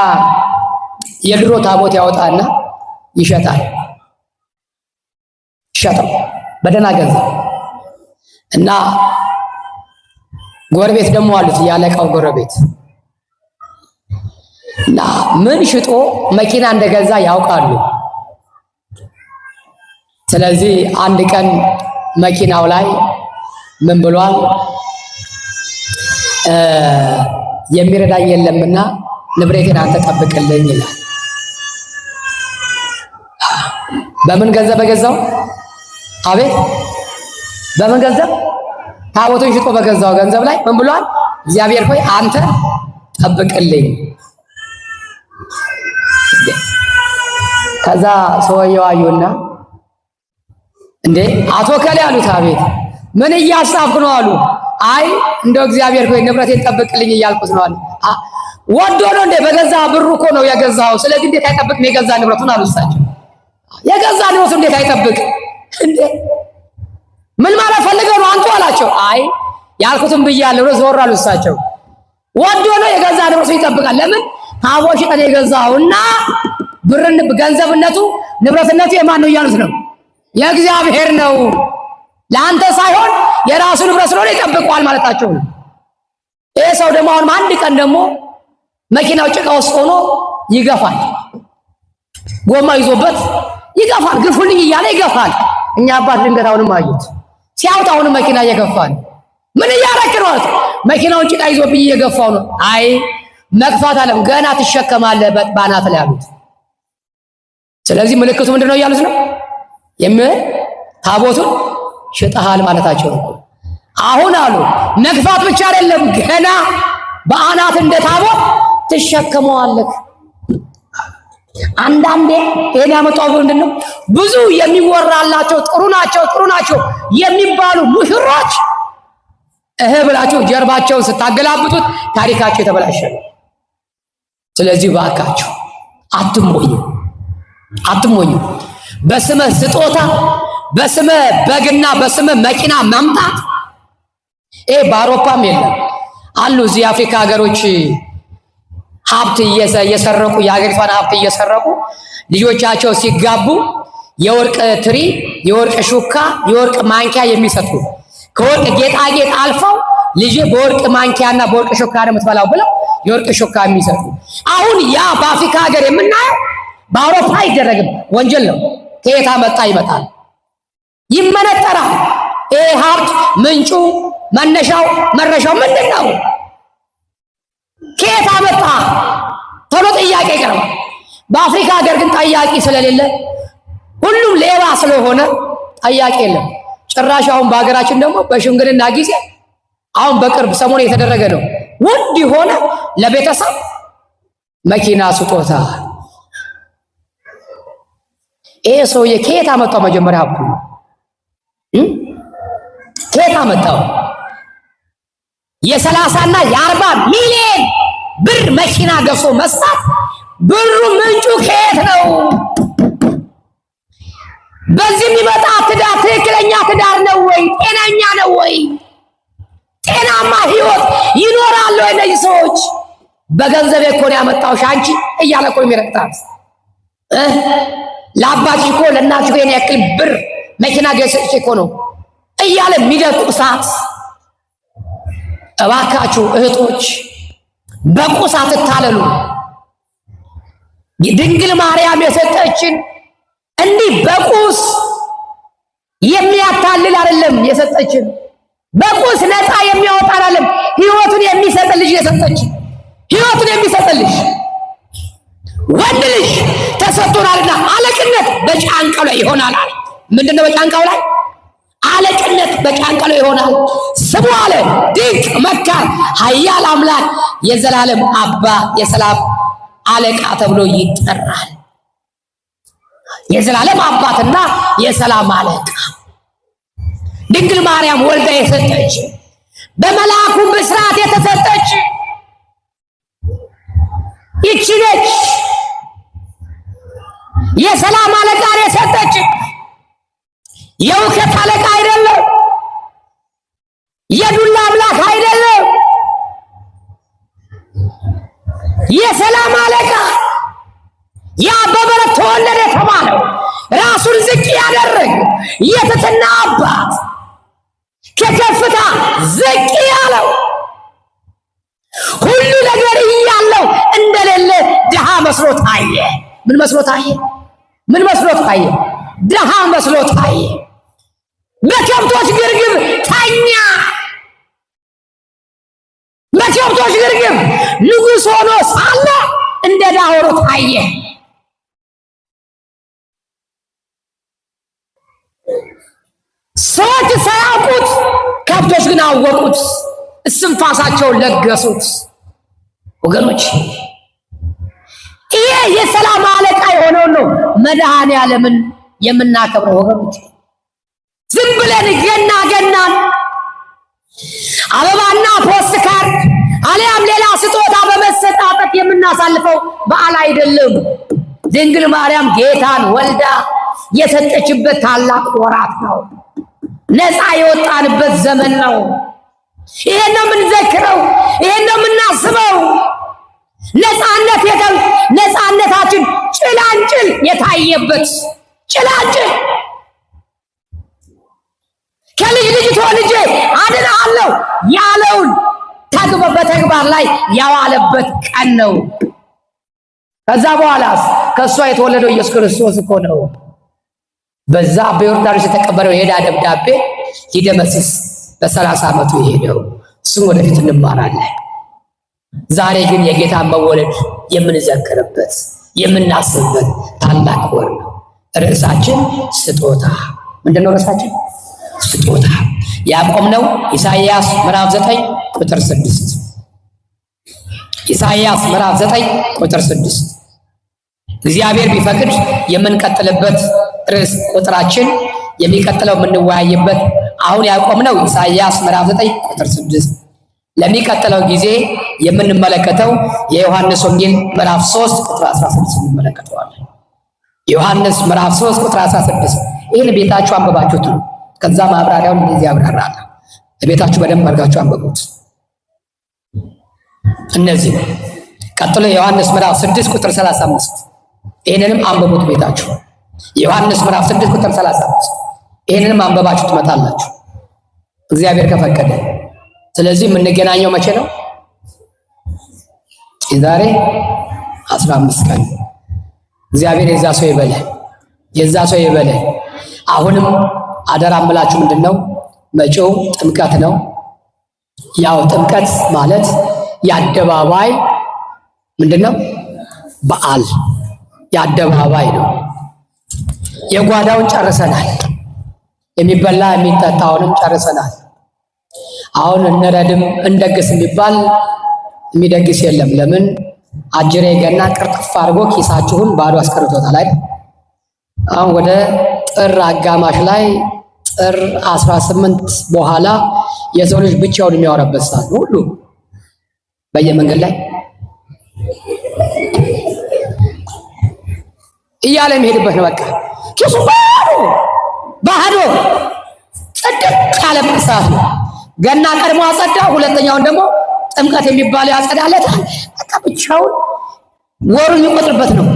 S1: የድሮ ታቦት ያወጣና ይሸጣል። ሸጠው በደህና ገንዘብ እና ጎረቤት ደግሞ አሉት፣ ያለቃው ጎረቤት እና ምን ሽጦ መኪና እንደገዛ ያውቃሉ። ስለዚህ አንድ ቀን መኪናው ላይ ምን ብሏል? የሚረዳኝ የለምና ንብረቴን አንተ ጠብቅልኝ ይላል። በምን ገንዘብ በገዛው? አቤት በምን ገንዘብ? ታቦቱን ሽጦ በገዛው ገንዘብ ላይ ምን ብሏል? እግዚአብሔር ሆይ አንተ ጠብቅልኝ። ከዛ ሰውየው አዩና እንዴ አቶ ከሌ አሉት። አቤት ምን እያሳብክ ነው አሉ። አይ እንደው እግዚአብሔር ሆይ ንብረቴን ጠብቅልኝ እያልኩት ነው አሉ። ወዶ ነው እንዴ? በገዛ ብሩ እኮ ነው የገዛው። ስለዚህ እንዴት አይጠብቅ ነው የገዛ ንብረቱን አሉ እሳቸው። የገዛ ንብረቱን እንዴት አይጠብቅ እንዴ? ምን ማለት ፈልገው ነው አንቱ አላቸው። አይ ያልኩትን ብያለሁ ነው ዞር አሉ እሳቸው። ወዶ ነው የገዛ ንብረቱን ይጠብቃል። ለምን ታቦት ሽጠን የገዛውና ብርን ገንዘብነቱ ንብረትነቱ የማን ነው እያሉት ነው? የእግዚአብሔር ነው። ለአንተ ሳይሆን የራሱ ንብረት ስለሆነ ይጠብቀዋል ማለታቸው ነው። ይሄ ሰው ደግሞ አሁን አንድ ቀን ደግሞ መኪናው ጭቃ ውስጥ ሆኖ ይገፋል። ጎማ ይዞበት ይገፋል። ግፉልኝ እያለ ይገፋል። እኛ አባት ድንገት አሁንም አዩት። ሲያውጥ አሁንም መኪና እየገፋል። ምን እያረክ ነው? መኪናውን ጭቃ ይዞብኝ እየገፋው ነው። አይ መግፋት አለም ገና ትሸከማለህ ባናት ላይ አሉት። ስለዚህ ምልክቱ ምንድነው እያሉት ነው? ታቦቱን ሽጠሃል ማለታቸው ነው። አሁን አሉ መግፋት ብቻ አይደለም ገና በአናት እንደ ታቦት ትሸከመዋለህ። አንዳንዴ ይሄን ያመጣው ምንድነው? ብዙ የሚወራላቸው ጥሩ ናቸው የሚባሉ ሙሽሮች ብላችሁ ጀርባቸውን ስታገላብጡት ታሪካቸው የተበላሸ ነው። ስለዚህ ባካችሁ አትሞኙ። በስመ ስጦታ፣ በስመ በግና በስመ መኪና ማምጣት በአውሮፓም የለም አሉ። እዚህ የአፍሪካ ሀገሮች ሀብት እየሰረቁ የሀገሪቷን ሀብት እየሰረቁ ልጆቻቸው ሲጋቡ የወርቅ ትሪ፣ የወርቅ ሹካ፣ የወርቅ ማንኪያ የሚሰጡ ከወርቅ ጌጣጌጥ አልፈው ልጅ በወርቅ ማንኪያና በወርቅ ሹካ ነው የምትበላው ብለው የወርቅ ሹካ የሚሰጡ። አሁን ያ በአፍሪካ ሀገር የምናየው በአውሮፓ አይደረግም፣ ወንጀል ነው። ከየት መጣ? ይመጣል፣ ይመነጠራል። ሀብት ምንጩ መነሻው መረሻው ምንድን ነው? ከየት መጣ ተብሎ ጥያቄ ይቀርባል። በአፍሪካ ሀገር ግን ጠያቂ ስለሌለ ሁሉም ሌባ ስለሆነ ጠያቂ የለም። ጭራሽ አሁን በሀገራችን ደግሞ በሽምግልና ጊዜ አሁን በቅርብ ሰሞኑ የተደረገ ነው። ውድ የሆነ ለቤተሰብ መኪና ስጦታ። ሰውዬ ከየት አመጣው? መጀመሪያ ሀብቱ ከየት አመጣው? የ30 እና የ40 ሚሊዮን ብር መኪና ገዝቶ መስጠት ብሩ ምንጩ ከየት ነው? በዚህ የሚመጣ ትዳር ትክክለኛ ትዳር ነው ወይ? ጤነኛ ነው ወይ? ጤናማ ህይወት ይኖራሉ ወይ እነዚህ ሰዎች? በገንዘብ እኮ ነው ያመጣው ሻንቺ እያለ እኮ የሚረግጣት ለአባትሽ እኮ ለእናትሽ እኮ ያክል ብር መኪና ገዝቼ እኮ ነው እያለ የሚደቁሳት። እባካችሁ እህቶች በቁስ አትታለሉ። ድንግል ማርያም የሰጠችን እንዲህ በቁስ የሚያታልል አይደለም የሰጠችን። በቁስ ነፃ የሚያወጣ አይደለም፣ ህይወቱን የሚሰጥ ልጅ የሰጠችን። ህይወቱን የሚሰጥ ልጅ ወንድ ልጅ ተሰጥቶናልና አለቅነት በጫንቃው ላይ ይሆናል አለ። ምንድነው በጫንቃው ላይ? አለቅነት በጫንቃው ላይ ይሆናል። ስሙ አለ ድንቅ መካር፣ ኃያል አምላክ፣ የዘላለም አባ፣ የሰላም አለቃ ተብሎ ይጠራል። የዘላለም አባትና የሰላም አለቃ ድንግል ማርያም ወልዳ የሰጠች በመልአኩ ብስራት የተሰጠች ይህች ነች። የሰላም አለቃ የሰጠች የውከት አለቃ አይደለም፣ የዱላ አምላክ አይደለም። የሰላም አለቃ ያ በበረት ተወለደ የተባለው ራሱን ዝቅ ያደረግ የትሕትና አባት ከከፍታ ዝቅ ያለው ሁሉ ነገር እያለው እንደሌለ ድሃ መስሎ ታየ። ምን መስሎ ታየ? ምን መስሎ ታየ? ድሃ መስሎ ታየ። በከብቶች ግርግም ተኛ። በከብቶች ግርግም ንጉሥ ሆኖ ሳለ እንደ ድሃ ሆኖ ታየ። ሰዎች ሳያውቁት ከብቶች ግን አወቁት፣ እስትንፋሳቸውን ለገሱት። ወገኖች ይሄ የሰላም አለቃ የሆነው ነው መድኃኔዓለምን የምናከብረው። ወገኖች ዝም ብለን ገናን አበባና ፖስት ካርድ አሊያም ሌላ ስጦታ በመሰጣጠት የምናሳልፈው በዓል አይደለም። ድንግል ማርያም ጌታን ወልዳ የሰጠችበት ታላቅ ወራት ነው። ነፃ የወጣንበት ዘመን ነው። ይሄን ነው የምንዘክረው፣ ይሄን ነው የምናስበው። ነፃነታችን ጭላንጭል የታየበት ጭላንጭል ከልጅ ልጅ ተወልጄ አድንሃለሁ ያለውን በተግባር ላይ ያዋለበት ቀን ነው። ከዛ በኋላስ ከእሷ የተወለደው ኢየሱስ ክርስቶስ እኮ ነው። በዛ በዮርዳኖስ የተቀበለው የዕዳ ደብዳቤ ሊደመስስ በ30 ዓመቱ የሄደው እሱም ወደፊት እንማራለን። ዛሬ ግን የጌታን መወለድ የምንዘክርበት የምናስብበት ታላቅ ወር ነው። ርዕሳችን ስጦታ። ምንድነው ርዕሳችን? ስጦታ። ያቆምነው ኢሳይያስ ምዕራፍ 9 ቁጥር 6 ኢሳይያስ ምዕራፍ 9 ቁጥር 6 እግዚአብሔር ቢፈቅድ የምንቀጥልበት ርዕስ ቁጥራችን የሚቀጥለው የምንወያይበት አሁን ያቆምነው ኢሳይያስ ምዕራፍ 9 ቁጥር 6 ለሚቀጥለው ጊዜ የምንመለከተው የዮሐንስ ወንጌል ምዕራፍ 3 ቁጥር 16 እንመለከተዋለን። ዮሐንስ ምዕራፍ 3 ቁጥር 16 ይህን ቤታችሁ አንብባችሁት ነው። ከዛ ማብራሪያውን እንደዚህ ያብራራል። ቤታችሁ በደንብ አድርጋችሁ አንብቡት። እነዚህ ቀጥሎ ዮሐንስ ምዕራፍ 6 ቁጥር 35 ይህንንም አንብቡት ቤታችሁ። ዮሐንስ ምዕራፍ 6 ቁጥር 35 ይህንንም አንብባችሁ ትመጣላችሁ እግዚአብሔር ከፈቀደ። ስለዚህ የምንገናኘው መቼ ነው? የዛሬ 15 ቀን። እግዚአብሔር የዛ ሰው ይበለ፣ የዛ ሰው ይበለ። አሁንም አደራ እምላችሁ ምንድነው? መጪው ጥምቀት ነው። ያው ጥምቀት ማለት የአደባባይ ምንድነው? በዓል የአደባባይ ነው። የጓዳውን ጨርሰናል። የሚበላ የሚጠጣውንም ጨርሰናል። አሁን እንረድም እንደግስ የሚባል የሚደግስ የለም። ለምን? አጅሬ ገና ቅርጥፍ አድርጎ ኪሳችሁን ባዶ አስቀርቶታል አይደል? አሁን ወደ ጥር አጋማሽ ላይ ጥር 18 በኋላ የሰው ልጅ ብቻውን የሚያወራበት ሰዓት ነው። ሁሉ በየመንገድ ላይ እያለ የሚሄድበት ነው። በቃ ኪሱ ባዶ ጽድቅ ያለበት ሰዓት ነው። ገና ቀድሞ አጸዳ፣ ሁለተኛውን ደግሞ ጥምቀት የሚባለው ያጸዳለታል። በቃ ብቻውን ወሩን የሚቆጥርበት ነው።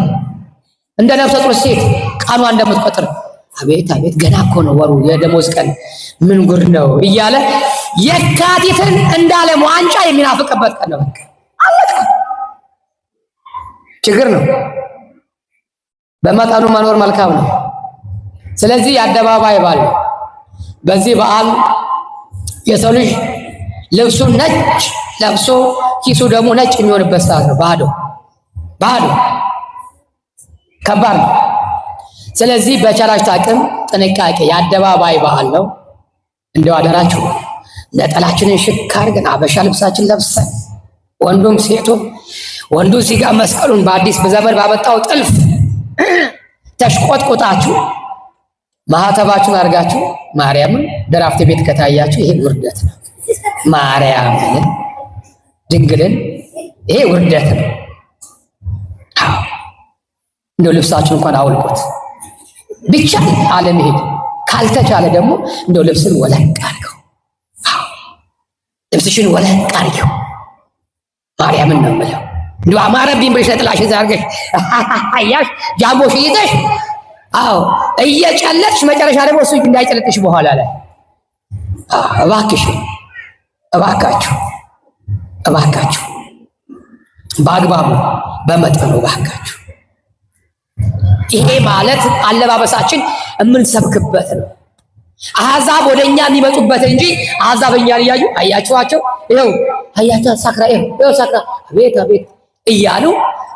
S1: እንደ ነፍሰ ጡር ሴት ቀኗ እንደምትቆጥር አቤት አቤት ገና እኮ ነው ወሩ፣ የደሞዝ ቀን ምን ጉድ ነው እያለ የካቲትን እንዳለ ዋንጫ የሚናፍቅበት ቀን ነው። በቃ አለቀ። ችግር ነው። በመጠኑ መኖር መልካም ነው። ስለዚህ የአደባባይ በዓል ነው። በዚህ በዓል የሰው ልጅ ልብሱን ነጭ ለብሶ ኪሱ ደግሞ ነጭ የሚሆንበት ሰዓት ነው። ባዶ ባዶ ከባድ ነው። ስለዚህ በቻላችሁት አቅም ጥንቃቄ። የአደባባይ በዓል ነው። እንደው አደራችሁ ነጠላችንን ሽክ አድርገን አበሻ ልብሳችን ለብሰን ወንዱም ሴቱም ወንዱ ሲጋ መስቀሉን በአዲስ በዘመን ባመጣው ጥልፍ ተሽቆጥቆጣችሁ ማህተባችሁን አድርጋችሁ ማርያምን ደራፍት ቤት ከታያችሁ ይሄ ውርደት ነው። ማርያምን ድንግልን ይሄ ውርደት ነው። እንደው ልብሳችሁን እንኳን አውልቁት ብቻ አለመሄድ ካልተቻለ ደግሞ እንደው ልብስን ወለቅ አድርገው። ልብስሽን ወለቅ አድርገው። ማርያምን ነው የምለው። እንደው አማረብኝ ብለሽ ነጥላሽ ዛርገሽ አያሽ ጃምቦሽ ይዘሽ እየጨለጥሽ መጨረሻ ደግሞ እሱ እንዳይጨለጥሽ በኋላ ላይ እባክሽ እባካችሁ እባካችሁ በአግባቡ በመጠኑ እባካችሁ። ይሄ ማለት አለባበሳችን የምንሰብክበት ነው። አሕዛብ ወደኛ የሚመጡበት እንጂ አሕዛብ እኛን እያዩ አያችኋቸው፣ ይኸው አያቸው ሳክራ፣ ይኸው ሳክራ፣ አቤት አቤት እያሉ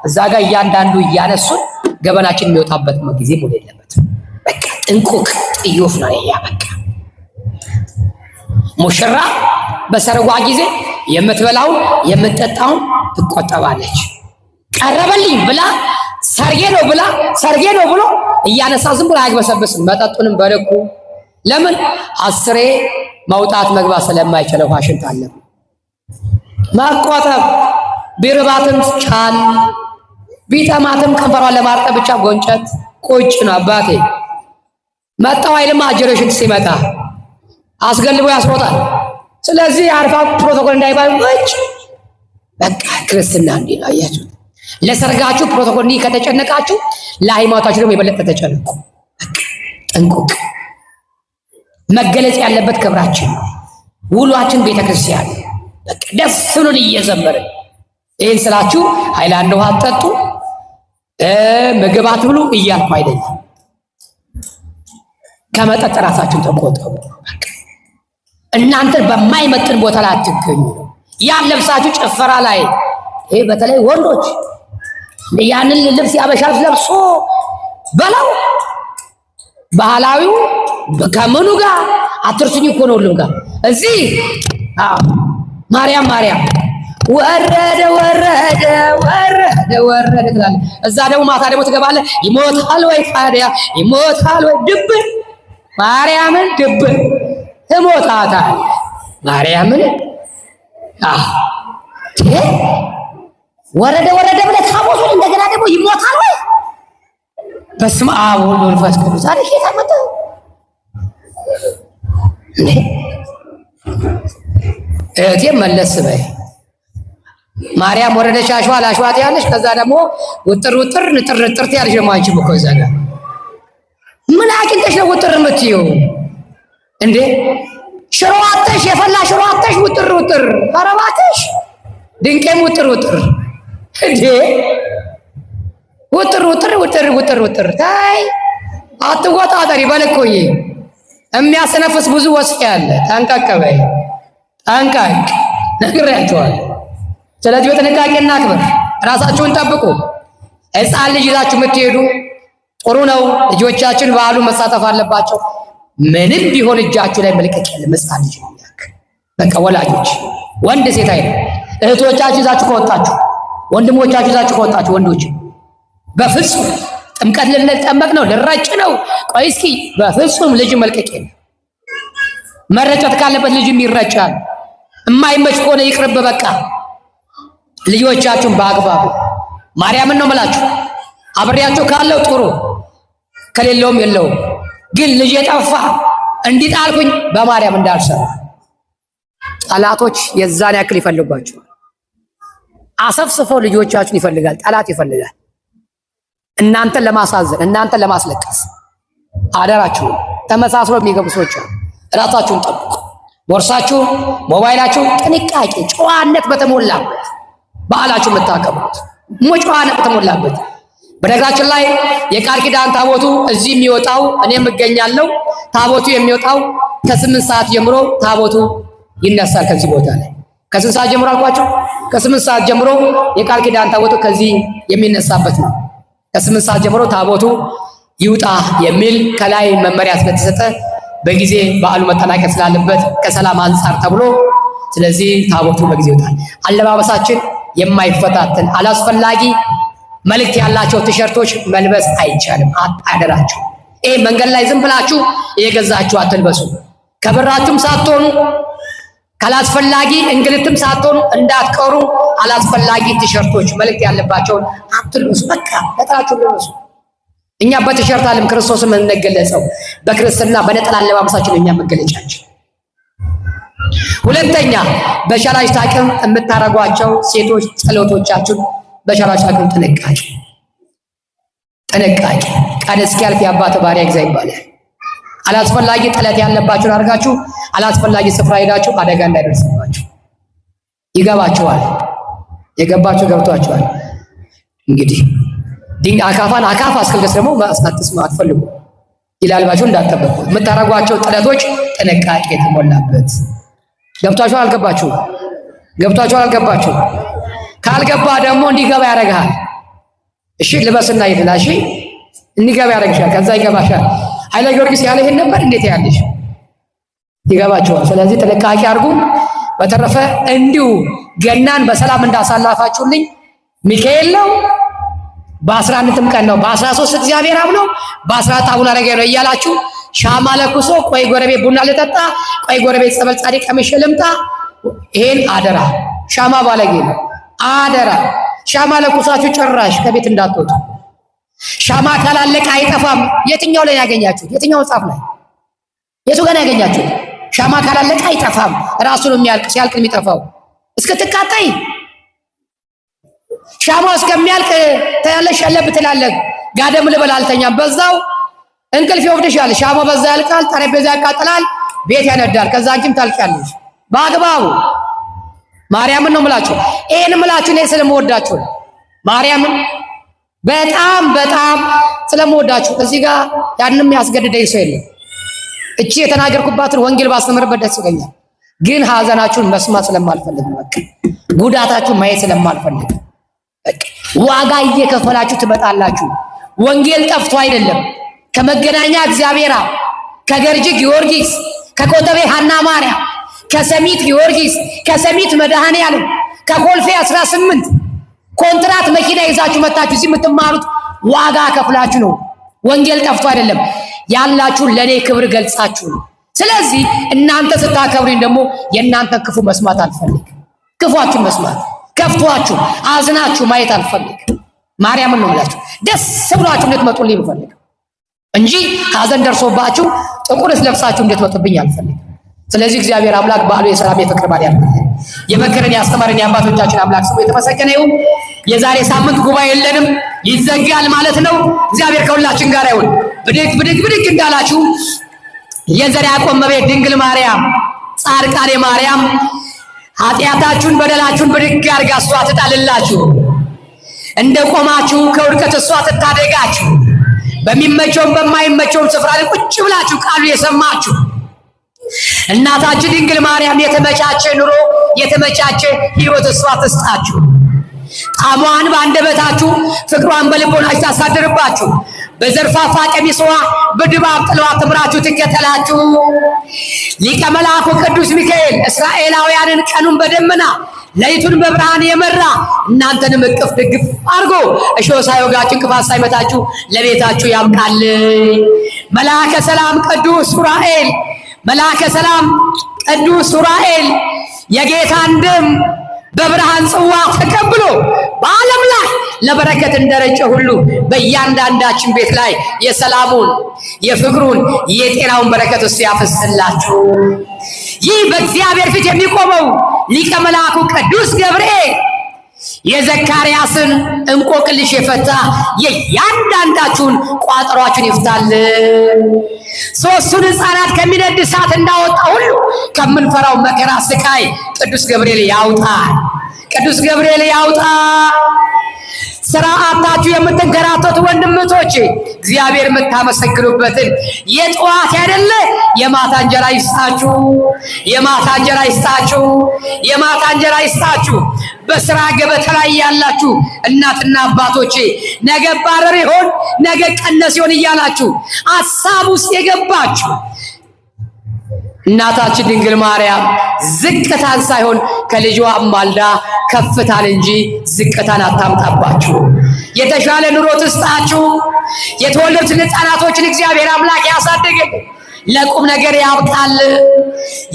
S1: እዛ ጋር እያንዳንዱ እያነሱን ገበናችን የሚወጣበት ጊዜ ሞድ የለበትም። በቃ ጥንቁቅ ጥዮፍ ነው ያ። በቃ ሙሽራ በሰርጓ ጊዜ የምትበላውን የምትጠጣውን ትቆጠባለች። ቀረበልኝ ብላ ሰርጌ ነው ብሎ እያነሳ ዝም ብሎ አያግበሰብስም። መጠጡንም በልኩ። ለምን? አስሬ መውጣት መግባት ስለማይችለው ዋሽንት አለ። መቆጠብ ቢርባትም ቻል ቢጠማትም ከንፈሯን ለማርጠብ ብቻ ጎንጨት ቁጭ ነው። አባቴ መጣው አይልማ አጀሬሽን ሲመጣ አስገልቦ ያስሮጣል። ስለዚህ አርፋ ፕሮቶኮል እንዳይባል ቁጭ። በቃ ክርስትና እንዲህ ነው። አያችሁ፣ ለሰርጋችሁ ፕሮቶኮል እንዲህ ከተጨነቃችሁ ለሃይማኖታችሁ ደግሞ የበለጠ ተጨነቁ። በቃ ጥንቁቅ። መገለጽ ያለበት ክብራችን ነው። ውሏችን ቤተክርስቲያን በቃ ደስ ብሎን እየዘመርን ይህን ስላችሁ ሃይላንድ ውሃ አትጠጡ ምግብ አትብሉ እያልኩ አይደለም። ከመጠጥ ራሳችሁን ተቆጠቡ። እናንተን በማይመጥን ቦታ ላይ አትገኙ። ያን ለብሳችሁ ጭፈራ ላይ ይሄ በተለይ ወንዶች ያንን ልብስ ያበሻ ልብስ ለብሶ በላው ባህላዊው ከምኑ ጋር አትርሱኝ እኮ ነው ሁሉም ጋር እዚህ ማርያም ወረደ ወረደ ወረደ ወረደ ትላለህ። እዛ ደግሞ ማታ ደግሞ ትገባለህ። ይሞታል ወይ ታዲያ ይሞታል ወይ ድብን ማርያምን ድብን ትሞታታለህ ማርያምን። ወረደ ወረደ ብለህ ታቦቱን እንደገና ደግሞ ይሞታል ወይ? በስመ አብ ወወልድ ወመንፈስ ቅዱስ። ዛሬ ጌታ መጣ እንዴ! እህቴም መለስ በይ። ማርያም ወረደች አሸዋ ላሸዋት ያለሽ፣ ከዛ ደግሞ ውጥር ውጥር ንጥር ንጥር ያለሽ ደግሞ አንቺ እኮ እዛ ጋር ምን አግኝተሽ ነው ውጥር የምትይው እንዴ? ሽሮ አተሽ የፈላ ሽሮ አተሽ ውጥር ውጥር። ኧረ እባክሽ ድንቄም ውጥር ውጥር እንዴ! ውጥር ውጥር ውጥር ውጥር ውጥር። ታይ አትወጣጠሪ በልኮዬ። የሚያሰነፍስ ብዙ ወስፍ ያለ ጠንቀቅ በይ፣ ጠንቀቅ ነግሬያቸዋለሁ። ስለዚህ በጥንቃቄ እናክብር፣ ራሳችሁን ጠብቁ። ሕፃን ልጅ ይዛችሁ የምትሄዱ ጥሩ ነው። ልጆቻችን በዓሉ መሳተፍ አለባቸው። ምንም ቢሆን እጃችሁ ላይ መልቀቅ የለም። ሕፃን ልጅ ነው። በቃ ወላጆች ወንድ ሴት አይደለም። እህቶቻችሁ ይዛችሁ ከወጣችሁ፣ ወንድሞቻችሁ ይዛችሁ ከወጣችሁ ወንዶች በፍጹም ጥምቀት ልንጠመቅ ነው ልረጭ ነው ቆይ እስኪ በፍጹም ልጅ መልቀቅ የለም። መረጨት ካለበት ልጅም ይረጫል። የማይመች ከሆነ ይቅርብ በቃ። ልጆቻችሁን በአግባቡ ማርያምን ነው የምላችሁ። አብሬያቸው ካለው ጥሩ ከሌለውም የለውም። ግን ልጅ የጠፋ እንዲጣልኩኝ በማርያም እንዳልሰራ። ጠላቶች የዛን ያክል ይፈልጓቸዋል። አሰፍስፈው ልጆቻችሁን ይፈልጋል፣ ጠላት ይፈልጋል። እናንተን ለማሳዘን፣ እናንተን ለማስለቀስ። አደራችሁ ተመሳስሎ የሚገቡ ሰዎች ራሳችሁን ጠብቁ። ቦርሳችሁ፣ ሞባይላችሁ ጥንቃቄ፣ ጨዋነት በተሞላበት በዓላችሁ የምታከብሩት ጨዋነት በተሞላበት። በነገራችን ላይ የቃል ኪዳን ታቦቱ እዚህ የሚወጣው እኔም እገኛለሁ። ታቦቱ የሚወጣው ከ8 ሰዓት ጀምሮ ታቦቱ ይነሳል ከዚህ ቦታ ላይ። ከስንት ሰዓት ጀምሮ አልኳቸው? ከ8 ሰዓት ጀምሮ የቃል ኪዳን ታቦቱ ከዚህ የሚነሳበት ነው። ከ8 ሰዓት ጀምሮ ታቦቱ ይውጣ የሚል ከላይ መመሪያ ስለተሰጠ በጊዜ በዓሉ መጠናቀቅ ስላለበት ከሰላም አንጻር ተብሎ ስለዚህ ታቦቱ በጊዜ ይወጣል። አለባበሳችን የማይፈታተን አላስፈላጊ መልእክት ያላቸው ቲሸርቶች መልበስ አይቻልም። አደራችሁ። ይሄ መንገድ ላይ ዝም ብላችሁ እየገዛችሁ አትልበሱ። ከብራችሁም ሳትሆኑ ካላስፈላጊ እንግልትም ሳትሆኑ እንዳትቀሩ አላስፈላጊ ቲሸርቶች መልእክት ያለባቸውን አትልበሱ። በቃ ነጠላችሁን ልበሱ። እኛ በቲሸርት ዓለም ክርስቶስን የምንገለጸው በክርስትና በነጠላ አለባበሳችን እኛ መገለጫችን። ሁለተኛ በሻላሽ ታቅም የምታረጓቸው ሴቶች ጸሎቶቻችሁን በሻላሽ ታቅም ጥንቃቄ ጥንቃቄ። ቀን እስኪያልፍ የአባት ባሪያ ይግዛ ይባላል። አላስፈላጊ ጥለት ያለባችሁን አድርጋችሁ አላስፈላጊ ስፍራ ሄዳችሁ አደጋ እንዳይደርስባችሁ። ይገባችኋል? የገባችሁ ገብቷችኋል? እንግዲህ አካፋን አካፋ እስክልደስ ደግሞ ማስናትስ አትፈልጉ ይላልባችሁ እንዳትጠበቁ። የምታረጓቸው ጥለቶች ጥንቃቄ የተሞላበት። ገብቷችሁ አልገባችሁ? ገብቷችሁ አልገባችሁ? ካልገባ ደግሞ እንዲገባ ያደርግሃል። እሺ ልበስና ይድላ። እሺ እንዲገባ ያደርግሻል። ከዛ ይገባሻል። ኃይለ ጊዮርጊስ ያለ ይሄን ነበር እንዴት ያለሽ? ይገባችኋል? ስለዚህ ጥንቃቄ አድርጉ። በተረፈ እንዲሁ ገናን በሰላም እንዳሳላፋችሁልኝ ሚካኤል ነው፣ በ11ም ቀን ነው፣ በ13 እግዚአብሔር አብ ነው፣ በ14 አቡነ አረጋዊ ነው እያላችሁ ሻማ ለኩሶ ቆይ ጎረቤት ቡና ልጠጣ፣ ቆይ ጎረቤት ጸበል ጻድቅ ቀምሼ ልምጣ። ይሄን አደራ። ሻማ ባለጌ ነው። አደራ ሻማ ለኩሳችሁ ጭራሽ ከቤት እንዳትወጡ። ሻማ ካላለቀ አይጠፋም። የትኛው ላይ ያገኛችሁት? የትኛው መጽሐፍ ላይ? የቱ ጋር ያገኛችሁት? ሻማ ካላለቀ አይጠፋም። ራሱ ነው የሚያልቅ። ሲያልቅ የሚጠፋው እስክትቃጠይ ሻማው እስከሚያልቅ ታያለሽ። ሸለብ ትላለህ። ጋደም ልበል አልተኛም። በዛው እንቅልፍ ይወስድሻል። ሻማው በዛ ያልቃል። ጠረጴዛ ያቃጥላል። ቤት ያነዳል። ከዛ አንቺም ታልቂያለሽ። በአግባቡ ማርያምን ነው የምላችሁ። ይሄን የምላችሁ እኔ ስለምወዳችሁ ነው። ማርያምን በጣም በጣም ስለምወዳችሁ እዚህ ጋር ያንንም ያስገድደኝ ሰው የለም። እቺ የተናገርኩባትን ወንጌል ባስተምርበት ደስ ይለኛል። ግን ሀዘናችሁን መስማት ስለማልፈልግ ነው። በቃ ጉዳታችሁን ማየት ስለማልፈልግ በቃ ዋጋ እየከፈላችሁ ትመጣላችሁ። ወንጌል ጠፍቶ አይደለም። ከመገናኛ እግዚአብሔር አብ፣ ከገርጂ ጊዮርጊስ፣ ከቆጠቤ ሐና ማርያም፣ ከሰሚት ጊዮርጊስ፣ ከሰሚት መድኃኔዓለም፣ ከኮልፌ 18 ኮንትራት መኪና ይዛችሁ መጣችሁ እዚህ የምትማሩት ዋጋ ከፍላችሁ ነው። ወንጌል ጠፍቶ አይደለም። ያላችሁ ለኔ ክብር ገልጻችሁ ነው። ስለዚህ እናንተ ስታከብሩኝ ደግሞ የእናንተ ክፉ መስማት አልፈልግም። ክፉአችሁን መስማት ከፍቷችሁ አዝናችሁ ማየት አልፈልግም። ማርያምን ነው የምላችሁ። ደስ ብሏችሁ እንድትመጡልኝ ብፈልግ እንጂ ሐዘን ደርሶባችሁ ጥቁርስ ለብሳችሁ እንድትመጡብኝ አልፈልግም። ስለዚህ እግዚአብሔር አምላክ በዓሉ የሰላም የፍቅር በዓል ያድርግልን። የመከረን ያስተማረን የአባቶቻችን አምላክ ስሙ የተመሰገነ ይሁን። የዛሬ ሳምንት ጉባኤ የለንም፣ ይዘጋል ማለት ነው። እግዚአብሔር ከሁላችን ጋር ይሁን። ብድግ እንዳላችሁ የዘር ያዕቆብ እመቤት ድንግል ማርያም ጻድቃኔ ማርያም ኃጢአታችሁን በደላችሁን ብድግ አድርጋ እሷ ትጣልላችሁ። እንደ ቆማችሁ ከውድቀት እሷ ትታደጋችሁ። በሚመቸውም በማይመቸውም ስፍራ ላይ ቁጭ ብላችሁ ቃሉ የሰማችሁ እናታችን ድንግል ማርያም የተመቻቸ ኑሮ የተመቻቸ ሕይወት እሷ ትስጣችሁ። ጣዕሟን በአንደበታችሁ ፍቅሯን በልቦናችሁ ታሳድርባችሁ። በዘርፋፋ ቀሚሷ በድባብ ጥለዋ ትምራችሁ ትከተላችሁ። ሊቀ መልአኩ ቅዱስ ሚካኤል እስራኤላውያንን ቀኑን በደመና ሌሊቱን በብርሃን የመራ እናንተንም እቅፍ ድግፍ አድርጎ እሾህ ሳይወጋችሁ እንቅፋት ሳይመታችሁ ለቤታችሁ ያብቃል። መልአከ ሰላም ቅዱስ ዑራኤል መልአከ ሰላም ቅዱስ ዑራኤል የጌታን ደም በብርሃን ጽዋ ተቀብሎ በዓለም ላይ ለበረከት እንደረጨ ሁሉ በእያንዳንዳችን ቤት ላይ የሰላሙን የፍቅሩን የጤናውን በረከት እሱ ያፈስላችሁ። ይህ በእግዚአብሔር ፊት የሚቆመው ሊቀ መልአኩ ቅዱስ ገብርኤል የዘካርያስን እንቆቅልሽ የፈታ የእያንዳንዳችሁን ቋጠሯችሁን ይፍታል። ሦስቱን ሕፃናት ከሚነድ እሳት እንዳወጣ ሁሉ ከምንፈራው መከራ ስቃይ ቅዱስ ገብርኤል ያውጣ። ቅዱስ ገብርኤል ያውጣ። ስራ አጣችሁ የምትንከራተቱ ወንድምቶች እግዚአብሔር የምታመሰግኑበትን የጠዋት ያደለ የማታ እንጀራ ይስጣችሁ። የማታ እንጀራ ይስጣችሁ። የማታ እንጀራ ይስጣችሁ። በስራ ገበታ ላይ ያላችሁ እናትና አባቶቼ ነገ ባረር ይሆን ነገ ቀነስ ይሆን እያላችሁ ሐሳብ ውስጥ የገባችሁ እናታችን ድንግል ማርያም ዝቅታን ሳይሆን ከልጇ ማልዳ ከፍታን እንጂ ዝቅታን አታምጣባችሁ። የተሻለ ኑሮ ትስጣችሁ። የተወለዱትን ሕፃናቶችን እግዚአብሔር አምላክ ያሳድግልን፣ ለቁም ነገር ያብቃል።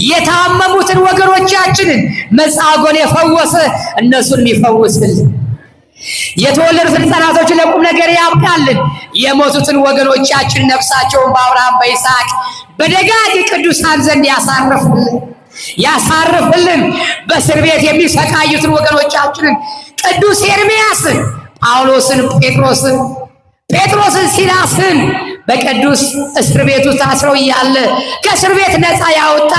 S1: የታመሙትን ወገኖቻችንን መጻጎን የፈወሰ እነሱን ይፈውስልን። የተወለዱትን ሕፃናቶችን ለቁም ነገር ያብቃልን። የሞቱትን ወገኖቻችን ነፍሳቸውን በአብርሃም በይስሐቅ በደጋግ ቅዱሳን ዘንድ ያሳርፍልን። በእስር ቤት የሚሰቃዩትን ወገኖቻችንን ቅዱስ ኤርምያስን፣ ጳውሎስን፣ ጴጥሮስን፣ ሲላስን በቅዱስ እስር ቤቱ ታስረው እያለ ከእስር ቤት ነፃ ያወጣ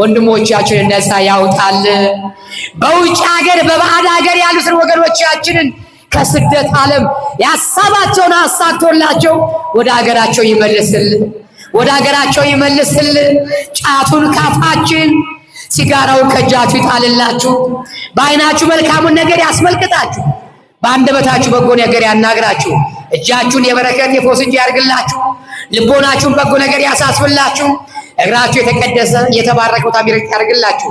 S1: ወንድሞቻችንን ነፃ ያውጣል። በውጭ ሀገር በባዕድ ሀገር ያሉትን ወገኖቻችንን ከስደት ዓለም ያሳባቸውን አሳክቶላቸው ወደ ሀገራቸው ይመልስልን። ወደ ሀገራቸው ይመልስልን። ጫቱን ካፋችን ሲጋራውን ከእጃችሁ ይጣልላችሁ። በዓይናችሁ መልካሙን ነገር ያስመልክታችሁ። በአንደበታችሁ በጎ ነገር ያናግራችሁ። እጃችሁን የበረከት የፈውስ እጅ ያርግላችሁ። ልቦናችሁን በጎ ነገር ያሳስብላችሁ። እግራችሁ የተቀደሰ የተባረከው ታምራት ያርግላችሁ።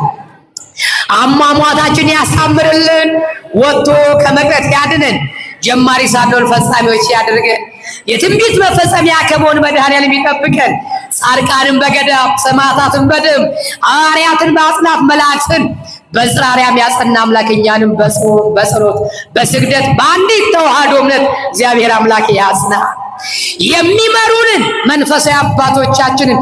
S1: አሟሟታችን ያሳምርልን። ወጥቶ ከመቅረት ያድነን። ጀማሪ ሳንሆን ፈጻሚዎች ያድርገን። የትንቢት መፈጸሚያ ከመሆን መድኃኔዓለም ይጠብቀን። ጻድቃንን በገዳም ሰማዕታትን በደም ሐዋርያትን በአጽናፍ መላእክትን በጽራሪያም ያጸና አምላክ እኛንም በጾም በጸሎት በስግደት በአንዲት ተዋህዶ እምነት እግዚአብሔር አምላክ ያጽና። የሚመሩንን መንፈሳዊ አባቶቻችንን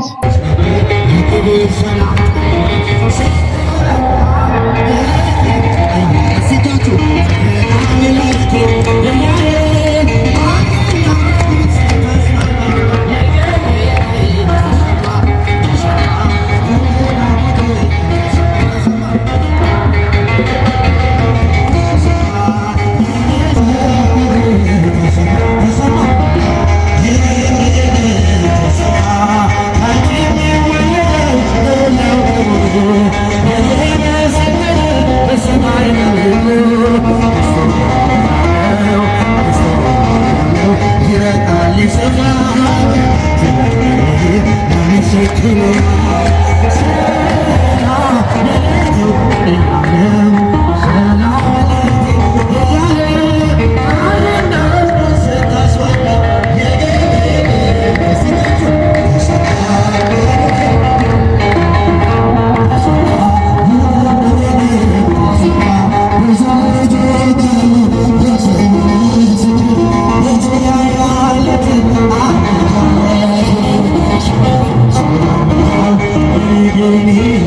S2: Thank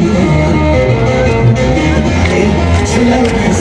S2: you.